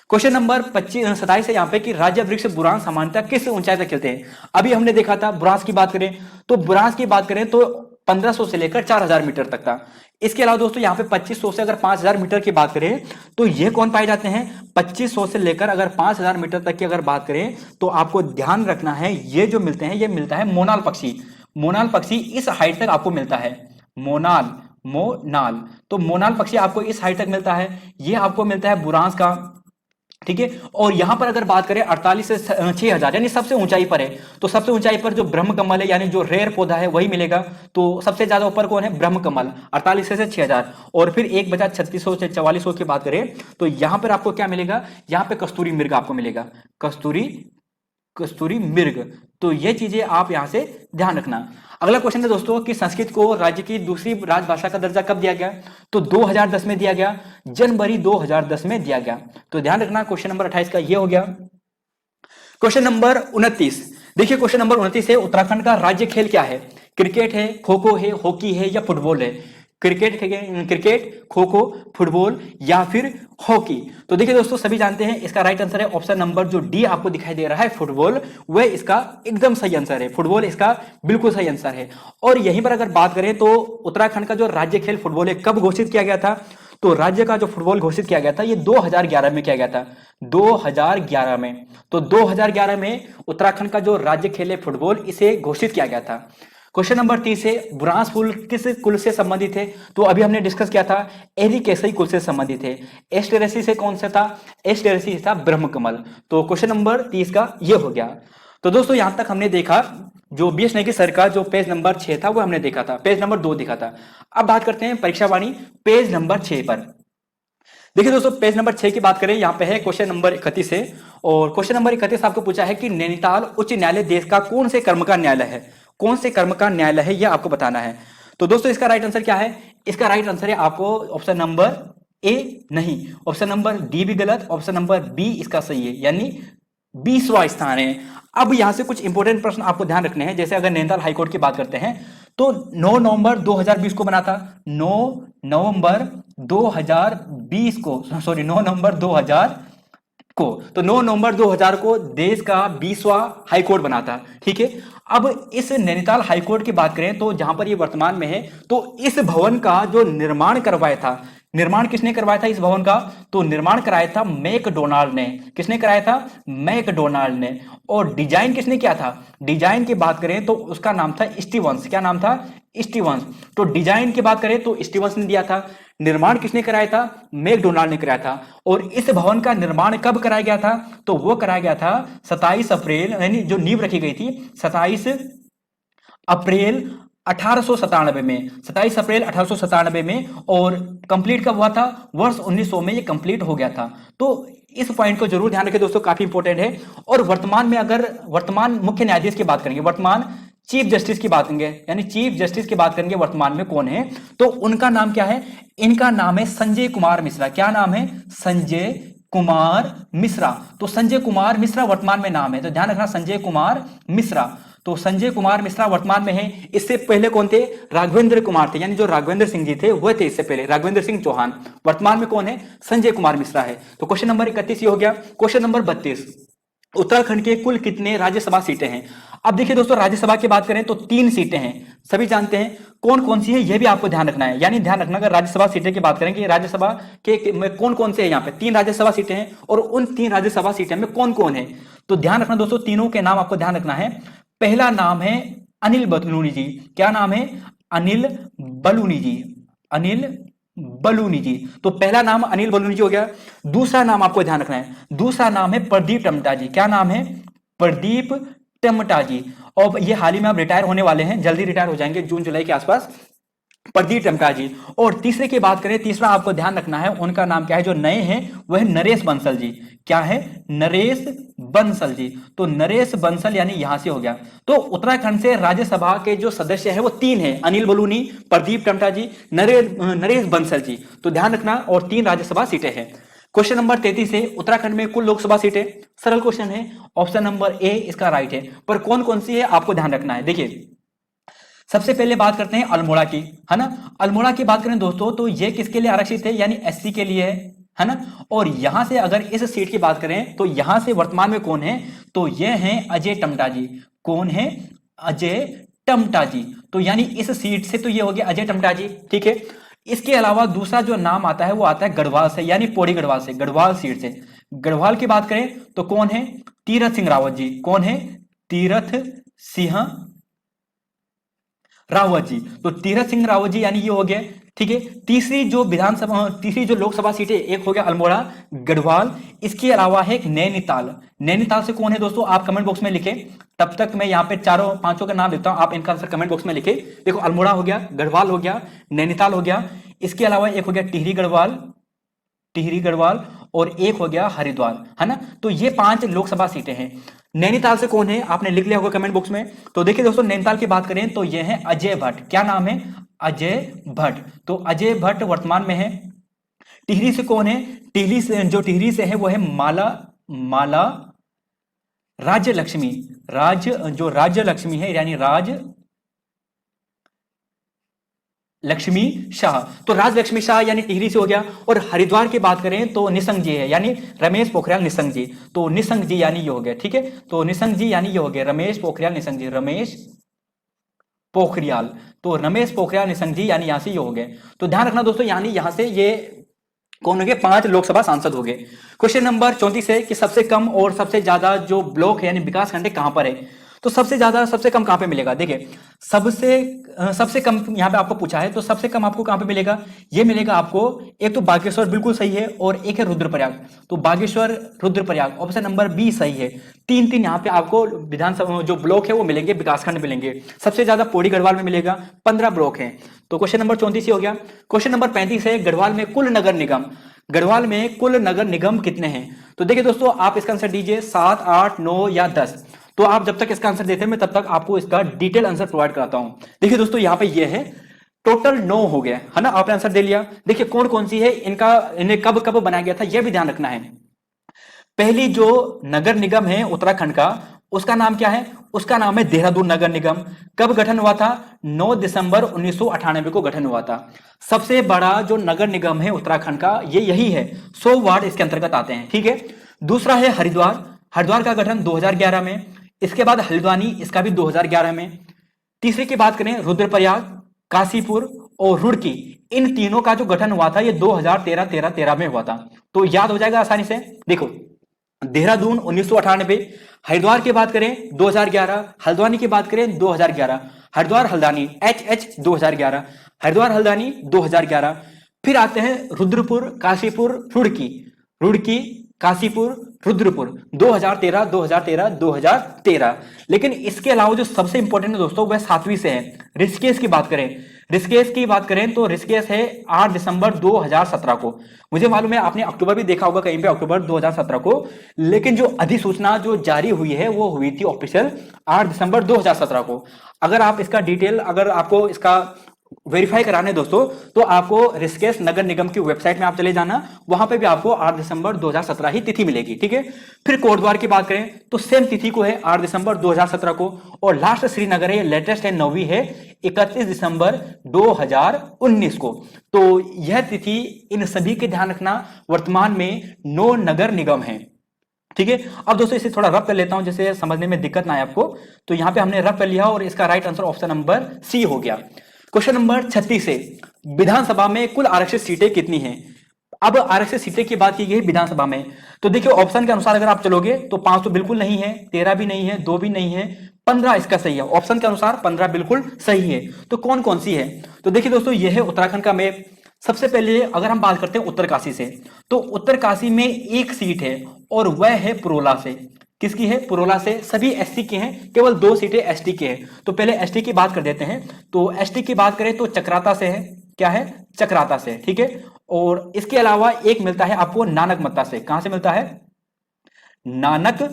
क्वेश्चन नंबर 27 है यहाँ पे कि राज्य वृक्ष बुरांस सामान्यतः किस ऊंचाई तक खिलते हैं? अभी हमने देखा था बुरांस की बात करें तो बुरांस की बात करें तो 1500 से लेकर 4000 मीटर तक था। इसके अलावा दोस्तों यहाँ पे 2500 से अगर 5000 मीटर की बात करें तो ये कौन पाए जाते हैं? 2500 से लेकर अगर 5000 मीटर तक की अगर बात करें तो आपको ध्यान रखना है, ये जो मिलते हैं ये मिलता है मोनाल पक्षी। मोनाल पक्षी इस हाइट तक आपको मिलता है। मोनाल, मोनाल, तो मोनाल पक्षी आपको इस हाइट तक मिलता है। ये आपको मिलता है बुरांस का। ठीक है, और यहां पर अगर बात करें 48 से 6000, यानी सबसे ऊंचाई पर है। तो सबसे ऊंचाई पर जो ब्रह्म कमल है, यानी जो रेयर पौधा है वही मिलेगा। तो सबसे ज्यादा ऊपर कौन है? ब्रह्म कमल, 48 से 6000। और फिर एक बचा 3600 से 4400 की बात करें तो यहां पर आपको क्या मिलेगा? यहां पर कस्तूरी मृग आपको मिलेगा। कस्तूरी मृग। तो ये चीजें आप यहां से ध्यान रखना। अगला क्वेश्चन है दोस्तों कि संस्कृत को राज्य की दूसरी राजभाषा का दर्जा कब दिया गया? तो 2010 में दिया गया, जनवरी 2010 में दिया गया। तो ध्यान रखना, क्वेश्चन नंबर 28 का ये हो गया। क्वेश्चन नंबर 29, देखिए क्वेश्चन नंबर 29 है उत्तराखंड का राज्य खेल क्या है? क्रिकेट है, खो खो है, हॉकी है या फुटबॉल है? क्रिकेट, खो खो, फुटबॉल या फिर हॉकी? तो देखिए दोस्तों, सभी जानते हैं इसका राइट आंसर है ऑप्शन नंबर जो डी आपको दिखाई दे रहा है, फुटबॉल। वह इसका एकदम सही आंसर है। फुटबॉल इसका बिल्कुल सही आंसर है। और यहीं पर अगर बात करें तो उत्तराखंड का जो राज्य खेल फुटबॉल है कब घोषित किया गया था? तो राज्य का जो फुटबॉल घोषित किया गया था ये 2011 में किया गया था। 2011 में। तो 2011 में उत्तराखंड का जो राज्य खेल है फुटबॉल, इसे घोषित किया गया था। क्वेश्चन नंबर 30 है बुरांस फूल किस कुल से संबंधित है? तो अभी हमने डिस्कस किया था एरिकेसई कुल से संबंधित है। एस्टेरेसी से कौन सा था? एस्टेरेसी था ब्रह्म कमल। तो क्वेश्चन नंबर 30 का ये हो गया। तो दोस्तों यहां तक हमने देखा जो बीएस नेगी सर का जो पेज नंबर 6 था वो हमने देखा था, पेज नंबर 2 देखा था। अब बात करते हैं परीक्षा वाणी पेज नंबर 6 पर। देखिए दोस्तों, पेज नंबर 6 की बात करें, यहाँ पे है क्वेश्चन नंबर 31 है। और क्वेश्चन नंबर 31 आपको पूछा है कि नैनीताल उच्च न्यायालय देश का कौन से कर्म का न्यायालय है? कौन से कर्म का न्यायालय है, यह आपको बताना है। तो दोस्तों इसका राइट आंसर क्या है? इसका राइट आंसर है आपको ऑप्शन नंबर ए, नहीं, ऑप्शन नंबर डी भी गलत, ऑप्शन नंबर बी इसका सही है, यानी 20वां स्थान है। अब यहां से कुछ इंपॉर्टेंट प्रश्न आपको ध्यान रखने हैं। जैसे अगर नैनीताल हाईकोर्ट की बात करते हैं तो 9 नवंबर 2020 को बना था। 9 नवंबर 2020 को, सॉरी 9 नवंबर 2000 को, तो 9 नवंबर 2000 को देश का 20वां हाईकोर्ट बना था। ठीक है, अब इस नैनीताल हाईकोर्ट की बात करें तो जहां पर ये वर्तमान में है, तो इस भवन का जो निर्माण करवाया था निर्माण किसने करवाया था इस भवन का? तो निर्माण कराया था मैकडोनाल्ड ने। किसने कराया था? मैकडोनाल्ड ने। और डिजाइन किसने किया था? डिजाइन की बात करें तो उसका नाम था स्टीवंस। क्या नाम था? स्टीवंस। तो डिजाइन की बात करें तो स्टीवंस ने दिया था। निर्माण किसने कराया था? मैकडोनाल्ड ने कराया था। और इस भवन का निर्माण कब कराया गया था? तो वो कराया गया था 27 अप्रैल, यानी जो नींव रखी गई थी 27 अप्रैल 1897 में, 27 अप्रैल 1897 में। और कंप्लीट कब हुआ था? वर्ष 1900 में ये कंप्लीट हो गया था। तो इस पॉइंट को जरूर ध्यान रखें दोस्तों, काफी इंपॉर्टेंट है। और वर्तमान में अगर वर्तमान मुख्य न्यायाधीश की बात करेंगे, वर्तमान चीफ जस्टिस की बात करेंगे, यानी चीफ जस्टिस की बात करेंगे वर्तमान में कौन है, तो उनका नाम क्या है? इनका नाम है संजय कुमार मिश्रा। क्या नाम है? संजय कुमार मिश्रा। तो संजय कुमार मिश्रा वर्तमान में नाम है, तो ध्यान रखना संजय कुमार मिश्रा। तो संजय कुमार मिश्रा वर्तमान में है। इससे पहले कौन थे? राघवेंद्र कुमार थे, यानी जो राघवेंद्र सिंह जी थे वह थे इससे पहले, राघवेंद्र सिंह चौहान। वर्तमान में कौन है? संजय कुमार मिश्रा है। तो क्वेश्चन नंबर 31 ये हो गया। क्वेश्चन नंबर 32, उत्तराखंड के कुल कितने राज्यसभा सीटें हैं? अब देखिए दोस्तों, राज्यसभा की बात करें तो 3 सीटें हैं, सभी जानते हैं। कौन कौन सी है यह भी आपको ध्यान रखना है, यानी ध्यान रखना अगर राज्यसभा सीटें की बात करें कि राज्यसभा के में कौन कौन से है। यहाँ पे 3 राज्यसभा सीटें हैं और उन 3 राज्यसभा सीटें में कौन कौन है, तो ध्यान रखना दोस्तों, तीनों के नाम आपको ध्यान रखना है। पहला नाम है अनिल बलूनी जी। क्या नाम है? अनिल बलूनी जी। अनिल बलूनी जी। तो पहला नाम अनिल बलूनी जी हो गया। दूसरा नाम आपको ध्यान रखना है, दूसरा नाम है प्रदीप टमटा जी। क्या नाम है? प्रदीप टमटा जी। और ये हाल ही में अब रिटायर होने वाले हैं, जल्दी रिटायर हो जाएंगे जून जुलाई के आसपास, प्रदीप टमटा जी। और तीसरे की बात करें, तीसरा आपको ध्यान रखना है, उनका नाम क्या है जो नए हैं, वह है नरेश बंसल जी। क्या है? नरेश बंसल जी। तो नरेश बंसल यानी यहां से हो गया। तो उत्तराखंड से राज्यसभा के जो सदस्य हैं वो 3 हैं, अनिल बलूनी, प्रदीप टमटा जी, नरेश बंसल जी। तो ध्यान रखना, और 3 राज्यसभा सीटें हैं। क्वेश्चन नंबर 33 है, उत्तराखंड में कुल लोकसभा सीटें। सरल क्वेश्चन है, ऑप्शन नंबर ए इसका राइट है, पर कौन कौन सी है आपको ध्यान रखना है। देखिए सबसे पहले बात करते हैं अल्मोड़ा की, है ना। अल्मोड़ा की बात करें दोस्तों तो ये किसके लिए आरक्षित है, यानी एससी के लिए है ना। और यहां से अगर इस सीट की बात करें तो यहां से वर्तमान में कौन है, तो ये हैं अजय टमटा जी। कौन है? अजय टमटा जी। तो यानी इस सीट से तो ये हो गया अजय टमटा जी, ठीक है। इसके अलावा दूसरा जो नाम आता है वो आता है गढ़वाल से, यानी पौड़ी गढ़वाल से, गढ़वाल सीट से। गढ़वाल की बात करें तो कौन है? तीरथ सिंह रावत जी। कौन है? तीरथ सिंह रावत जी। तो तीरथ सिंह रावत जी यानी ये हो गया, ठीक है। तीसरी जो लोकसभा सीटें, एक हो गया अल्मोड़ा, गढ़वाल, इसके अलावा है एक नैनीताल। नैनीताल से कौन है दोस्तों, आप कमेंट बॉक्स में लिखें, तब तक मैं यहाँ पे चारों पांचों का नाम लिखता हूं, आप इनका आंसर कमेंट बॉक्स में लिखें। देखो अल्मोड़ा हो गया, गढ़वाल हो गया, नैनीताल हो गया, इसके अलावा एक हो गया टिहरी गढ़वाल, और एक हो गया हरिद्वार, है ना। तो ये 5 लोकसभा सीटें हैं। नैनीताल से कौन है आपने लिख लिया होगा कमेंट बॉक्स में। तो देखिए दोस्तों, नैनीताल की बात करें तो ये है अजय भट्ट। क्या नाम है? अजय भट्ट। तो अजय भट्ट वर्तमान में है। टिहरी से कौन है? टिहरी से है वो है माला राज्य लक्ष्मी। राज्य लक्ष्मी है, यानी राज लक्ष्मी शाह। तो राज लक्ष्मी शाह यानी टिहरी से हो गया। और हरिद्वार की बात करें तो निशंक जी है, यानी रमेश पोखरियाल निशंक जी। तो निशंक जी यानी ये हो गया, ठीक है। तो निशंक जी यानी ये हो गया, रमेश पोखरियाल निशंक जी, रमेश पोखरियाल। तो रमेश पोखरियाल निशंक जी यानी यहां से ये हो गए। तो ध्यान रखना दोस्तों, यानी यहां से ये कौन हो गए? 5 लोकसभा सांसद हो गए। क्वेश्चन नंबर 34 है कि सबसे कम और सबसे ज्यादा जो ब्लॉक है यानी विकास खंड कहां पर है। तो सबसे कम कहां पे मिलेगा? देखिए सबसे कम यहां पे आपको पूछा है, तो सबसे कम आपको कहां पे मिलेगा? ये मिलेगा आपको, एक तो बागेश्वर बिल्कुल सही है, और एक है रुद्रप्रयाग। तो Bageshwar Rudraprayag option number B सही है। 3 यहां पे आपको विधानसभा जो ब्लॉक है वो मिलेंगे, विकासखंड मिलेंगे। सबसे ज्यादा पौड़ी गढ़वाल में मिलेगा, 15 ब्लॉक है। तो क्वेश्चन नंबर 34 हो गया। क्वेश्चन नंबर 35 है, गढ़वाल में कुल नगर निगम कितने हैं? तो देखिए दोस्तों, आप इसका आंसर दीजिए 7, 8, 9 या 10। तो आप जब तक इसका आंसर देते हैं मैं तब तक आपको इसका डिटेल आंसर प्रोवाइड कराता हूं। देखिए दोस्तों, यहां पे ये है टोटल 9 हो गया, है ना। आपने आंसर दे लिया। देखिए कौन कौन सी है, इन्हें कब कब बनाया गया था यह भी ध्यान रखना है। पहली जो नगर निगम है उत्तराखंड का, उसका नाम क्या है? उसका नाम है देहरादून नगर निगम। कब गठन हुआ था? 9 दिसंबर 1998 को गठन हुआ था। सबसे बड़ा जो नगर निगम है उत्तराखंड का ये यही है, 100 वार्ड इसके अंतर्गत आते हैं, ठीक है। दूसरा है हरिद्वार का गठन 2011 में। इसके बाद हल्द्वानी, इसका भी 2011 में। तीसरे की बात करें रुद्रप्रयाग, काशीपुर और रुड़की, इन तीनों का जो गठन हुआ था ये 2013 में हुआ था। तो याद हो जाएगा आसानी से। देखो, देहरादून 1998, हरिद्वार की बात करें 2011, हल्द्वानी की बात करें 2011, हरिद्वार हल्द्वानी HH 2011, हरिद्वार हल्द्वानी 2011। फिर आते हैं रुद्रपुर, काशीपुर, रुड़की, रुड़की, काशीपुर, रुद्रपुर 2013, 2013, 2013। लेकिन इसके अलावा जो सबसे इंपॉर्टेंट है दोस्तों वह 7वीं से है। ऋषिकेश की बात करें, ऋषिकेश की बात करें तो ऋषिकेश है 8 दिसंबर 2017 को। मुझे मालूम है आपने अक्टूबर भी देखा होगा कहीं पे, अक्टूबर 2017 को, लेकिन जो अधिसूचना जो जारी हुई है वो हुई थी ऑफिशियल 8 दिसंबर 2017 को। अगर आप इसका डिटेल, अगर आपको इसका वेरीफाई कराने दोस्तों, तो आपको ऋषिकेश नगर निगम की वेबसाइट में आप चले जाना, वहां पे भी आपको 8 दिसंबर 2017 ही तिथि मिलेगी, ठीक है। फिर कोटद्वार की बात करें तो सेम तिथि को है 8 दिसंबर 2017 को। और लास्ट श्रीनगर है, लेटेस्ट है 9वीं है 31 दिसंबर 2019 को। तो यह तिथि इन सभी के ध्यान रखना, वर्तमान में 9 नगर निगम है, ठीक है। अब दोस्तों इसे थोड़ा रफ कर लेता हूं, जैसे समझने में दिक्कत ना आए आपको। तो यहां पे हमने रफ कर लिया और इसका right answer option number C हो गया। क्वेश्चन नंबर 36 है, विधानसभा में कुल आरक्षित सीटें कितनी हैं? अब आरक्षित सीटें की बात की गई विधानसभा में, तो देखिए ऑप्शन के अनुसार अगर आप चलोगे तो 5 तो बिल्कुल नहीं है, 13 भी नहीं है, 2 भी नहीं है, 15 इसका सही है। ऑप्शन के अनुसार 15 बिल्कुल सही है। तो कौन कौन सी है? तो देखिए दोस्तों, यह है उत्तराखंड का मैप। सबसे पहले अगर हम बात करते हैं उत्तरकाशी से, तो उत्तरकाशी में एक सीट है और वह है पुरोला से। किसकी है? पुरोला से। सभी एससी के हैं, केवल 2 सीटें एसटी के हैं। तो पहले एसटी की बात कर देते हैं। तो एसटी की बात करें तो चक्राता से है। क्या है? चक्राता से, ठीक है। और इसके अलावा एक मिलता है आपको नानक मत्ता से। कहां से मिलता है? नानक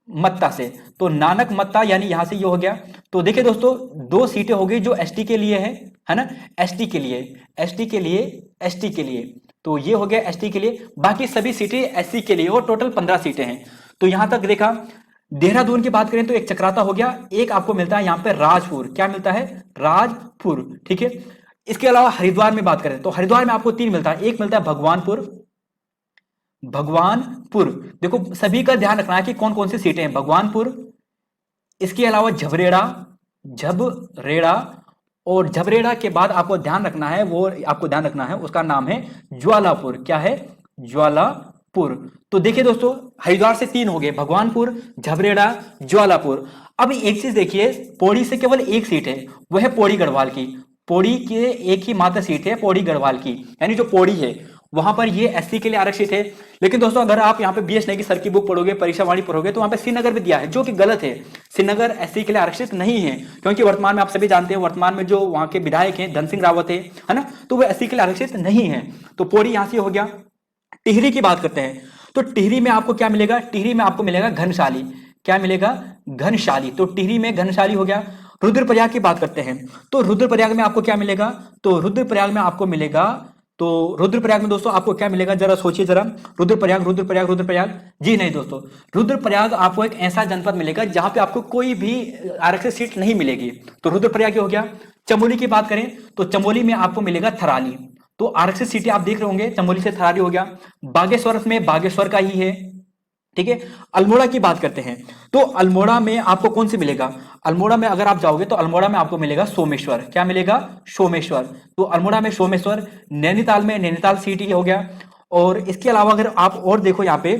मत्ता से। तो नानक मत्ता यानी यहां से ये हो गया। तो देखिए दोस्तों, 2 सीटें हो गई जो एसटी के लिए है ना, एसटी के लिए, एसटी के लिए, एसटी के लिए। तो ये हो गया एसटी के लिए, बाकी सभी सीटें एससी के लिए, और टोटल 15 सीटें हैं। तो यहां तक देखा। देहरादून की बात करें तो एक चक्राता हो गया, एक आपको मिलता है यहां पे राजपुर। क्या मिलता है? राजपुर, ठीक है। इसके अलावा हरिद्वार में बात करें तो हरिद्वार में आपको 3 मिलता है। एक मिलता है भगवानपुर, भगवानपुर। देखो सभी का ध्यान रखना है कि कौन कौन सी सीटें हैं। भगवानपुर, इसके अलावा झबरेड़ा, झबरेड़ा, और झबरेड़ा के बाद आपको ध्यान रखना है, वो आपको ध्यान रखना है, उसका नाम है ज्वालापुर। क्या है? ज्वालापुर। तो देखिए दोस्तों, हरिद्वार से 3 हो गए, भगवानपुर, झबरेड़ा, ज्वालापुर। अब एक चीज देखिए, पौड़ी से केवल एक सीट है, वह है पौड़ी गढ़वाल की। पौड़ी के एक ही मात्र सीट है पौड़ी गढ़वाल की, यानी जो पौड़ी है वहां पर ये एससी के लिए आरक्षित है। लेकिन दोस्तों अगर आप यहाँ पे बीएस नेगी सर की बुक पढ़ोगे, परीक्षा वाणी पढ़ोगे, तो वहां पे श्रीनगर भी दिया है, जो कि गलत है। श्रीनगर एससी के लिए आरक्षित नहीं है, क्योंकि वर्तमान में आप सभी जानते हैं, वर्तमान में जो वहां के विधायक हैं धन सिंह रावत है ना, तो वो एससी के लिए आरक्षित नहीं है। तो पौड़ी यहां से हो गया। टिहरी की बात करते हैं तो टिहरी में आपको क्या मिलेगा? टिहरी में आपको मिलेगा घनशाली। क्या मिलेगा? घनशाली। तो टिहरी में घनशाली हो गया। रुद्रप्रयाग की बात करते हैं तो रुद्रप्रयाग में आपको क्या मिलेगा? तो रुद्रप्रयाग में आपको मिलेगा, तो रुद्रप्रयाग में दोस्तों आपको क्या मिलेगा? जरा सोचिए जरा। रुद्रप्रयाग, रुद्रप्रयाग, रुद्रप्रयाग, जी नहीं दोस्तों, रुद्रप्रयाग आपको एक ऐसा जनपद मिलेगा जहां पे आपको कोई भी आरक्षित सीट नहीं मिलेगी। तो रुद्रप्रयाग हो गया। चमोली की बात करें तो चमोली में आपको मिलेगा थराली। तो आरक्षित सीटें आप देख रहे होंगे, चमोली से थराली हो गया। बागेश्वर में बागेश्वर का ही है, ठीक है। अल्मोड़ा की बात करते हैं तो अल्मोड़ा में आपको कौन से मिलेगा? अल्मोड़ा में अगर आप जाओगे तो अल्मोड़ा में आपको मिलेगा सोमेश्वर। क्या मिलेगा? सोमेश्वर। तो अल्मोड़ा में सोमेश्वर। नैनीताल में नैनीताल सिटी हो गया। और इसके अलावा अगर आप और देखो यहाँ पे,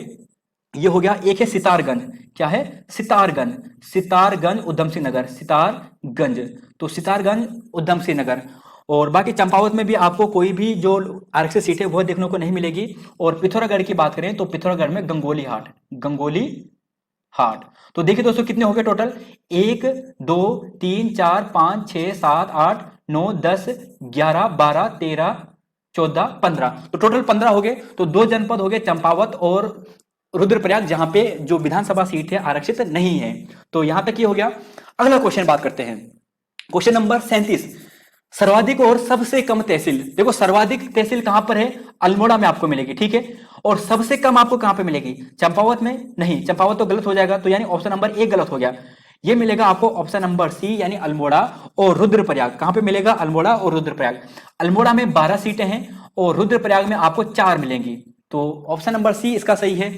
ये हो गया, एक है सितारगंज। क्या है? सितारगंज। सितारगंज उधम सिंह नगर, सितारगंज। तो सितारगंज उधम सिंह नगर। और बाकी चंपावत में भी आपको कोई भी जो आरक्षित सीट है वह देखने को नहीं मिलेगी। और पिथौरागढ़ की बात करें तो पिथौरागढ़ में गंगोली हाट, गंगोली हाट। तो देखिए दोस्तों कितने हो गए टोटल? 1 2 3 4 5 6 7 8 9 10 11 12 13 14 15। तो टोटल 15 हो गए। तो 2 जनपद हो गए, चंपावत और रुद्रप्रयाग, जहां पे जो विधानसभा सीट है आरक्षित नहीं है। तो यहां तक ये हो गया। अगला क्वेश्चन बात करते हैं, क्वेश्चन नंबर 37, सर्वाधिक और सबसे कम तहसील। देखो सर्वाधिक तहसील कहां पर है? अल्मोड़ा में आपको मिलेगी, ठीक है। और सबसे कम आपको कहां पे मिलेगी? चंपावत में नहीं, चंपावत तो गलत हो जाएगा, तो यानी ऑप्शन नंबर 1 गलत हो गया। ये मिलेगा आपको ऑप्शन नंबर सी, यानी अल्मोड़ा और रुद्रप्रयाग। कहां पे मिलेगा? अल्मोड़ा और रुद्रप्रयाग। अल्मोड़ा में 12 सीटें हैं और रुद्रप्रयाग में आपको 4 मिलेंगी। तो ऑप्शन नंबर सी इसका सही है।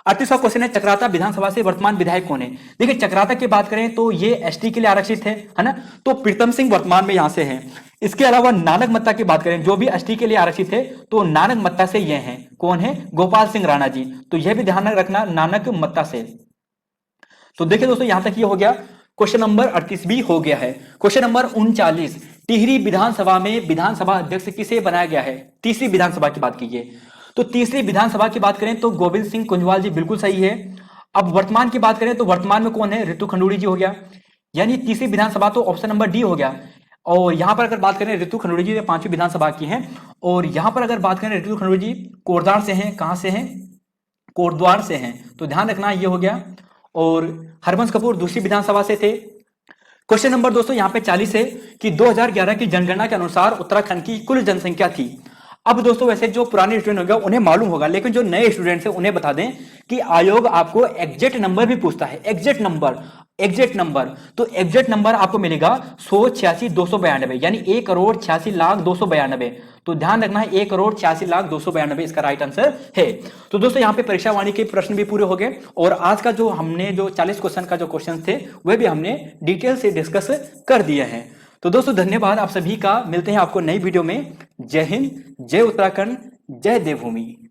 38वां क्वेश्चन है, चक्राता विधानसभा से वर्तमान विधायक कौन है? देखिए चक्राता की बात करें तो ये एसटी के लिए आरक्षित है ना। तो प्रीतम सिंह वर्तमान में यहां से हैं। इसके अलावा नानक मत्ता की बात करें, जो भी एसटी के लिए आरक्षित थे, तो नानक मत्ता से ये हैं, कौन है, गोपाल सिंह राणा जी। तो यह भी ध्यान रखना, नानक मत्ता से। तो देखिए दोस्तों, यहां तक ये हो गया। क्वेश्चन नंबर 38 भी हो गया है। क्वेश्चन नंबर 39, टिहरी विधानसभा में विधानसभा अध्यक्ष किसे बनाया गया है? तीसरी विधानसभा की बात कीजिए। तो तीसरी विधानसभा की बात करें तो गोविंद सिंह कुंजवाल जी, बिल्कुल सही है। अब वर्तमान की बात करें तो वर्तमान में कौन है, रितु खंडूड़ी जी हो गया। यानी तीसरी विधानसभा तो ऑप्शन नंबर डी हो गया। और यहां पर अगर बात करें, रितु खंडूड़ी जी पांचवी विधानसभा की हैं। और यहां पर अगर बात करें, रितु खंडूड़ी जी कोटद्वार से हैं। कहां से हैं? कोटद्वार से हैं। तो ध्यान रखना, ये हो गया। और हरबंस कपूर दूसरी विधानसभा से थे। क्वेश्चन नंबर दोस्तों यहाँ पे 40 है कि 2011 की जनगणना के अनुसार उत्तराखंड की कुल जनसंख्या थी। अब दोस्तों वैसे जो पुराने स्टूडेंट होगा उन्हें मालूम होगा, लेकिन जो नए स्टूडेंट्स हैं उन्हें बता दें कि आयोग आपको एग्जैक्ट नंबर भी पूछता है। Exact number, exact number. तो एग्जैक्ट नंबर आपको मिलेगा 186,292, यानी 1,86,0292। तो ध्यान रखना है, 1,86,0292 इसका राइट आंसर है। तो दोस्तों यहाँ पे परीक्षा वाणी के प्रश्न भी पूरे हो गए। और आज का जो हमने जो 40 क्वेश्चन का जो क्वेश्चन थे वह भी हमने डिटेल से डिस्कस कर दिए हैं। तो दोस्तों धन्यवाद आप सभी का। मिलते हैं आपको नई वीडियो में। जय हिंद, जय उत्तराखंड, जय देवभूमि।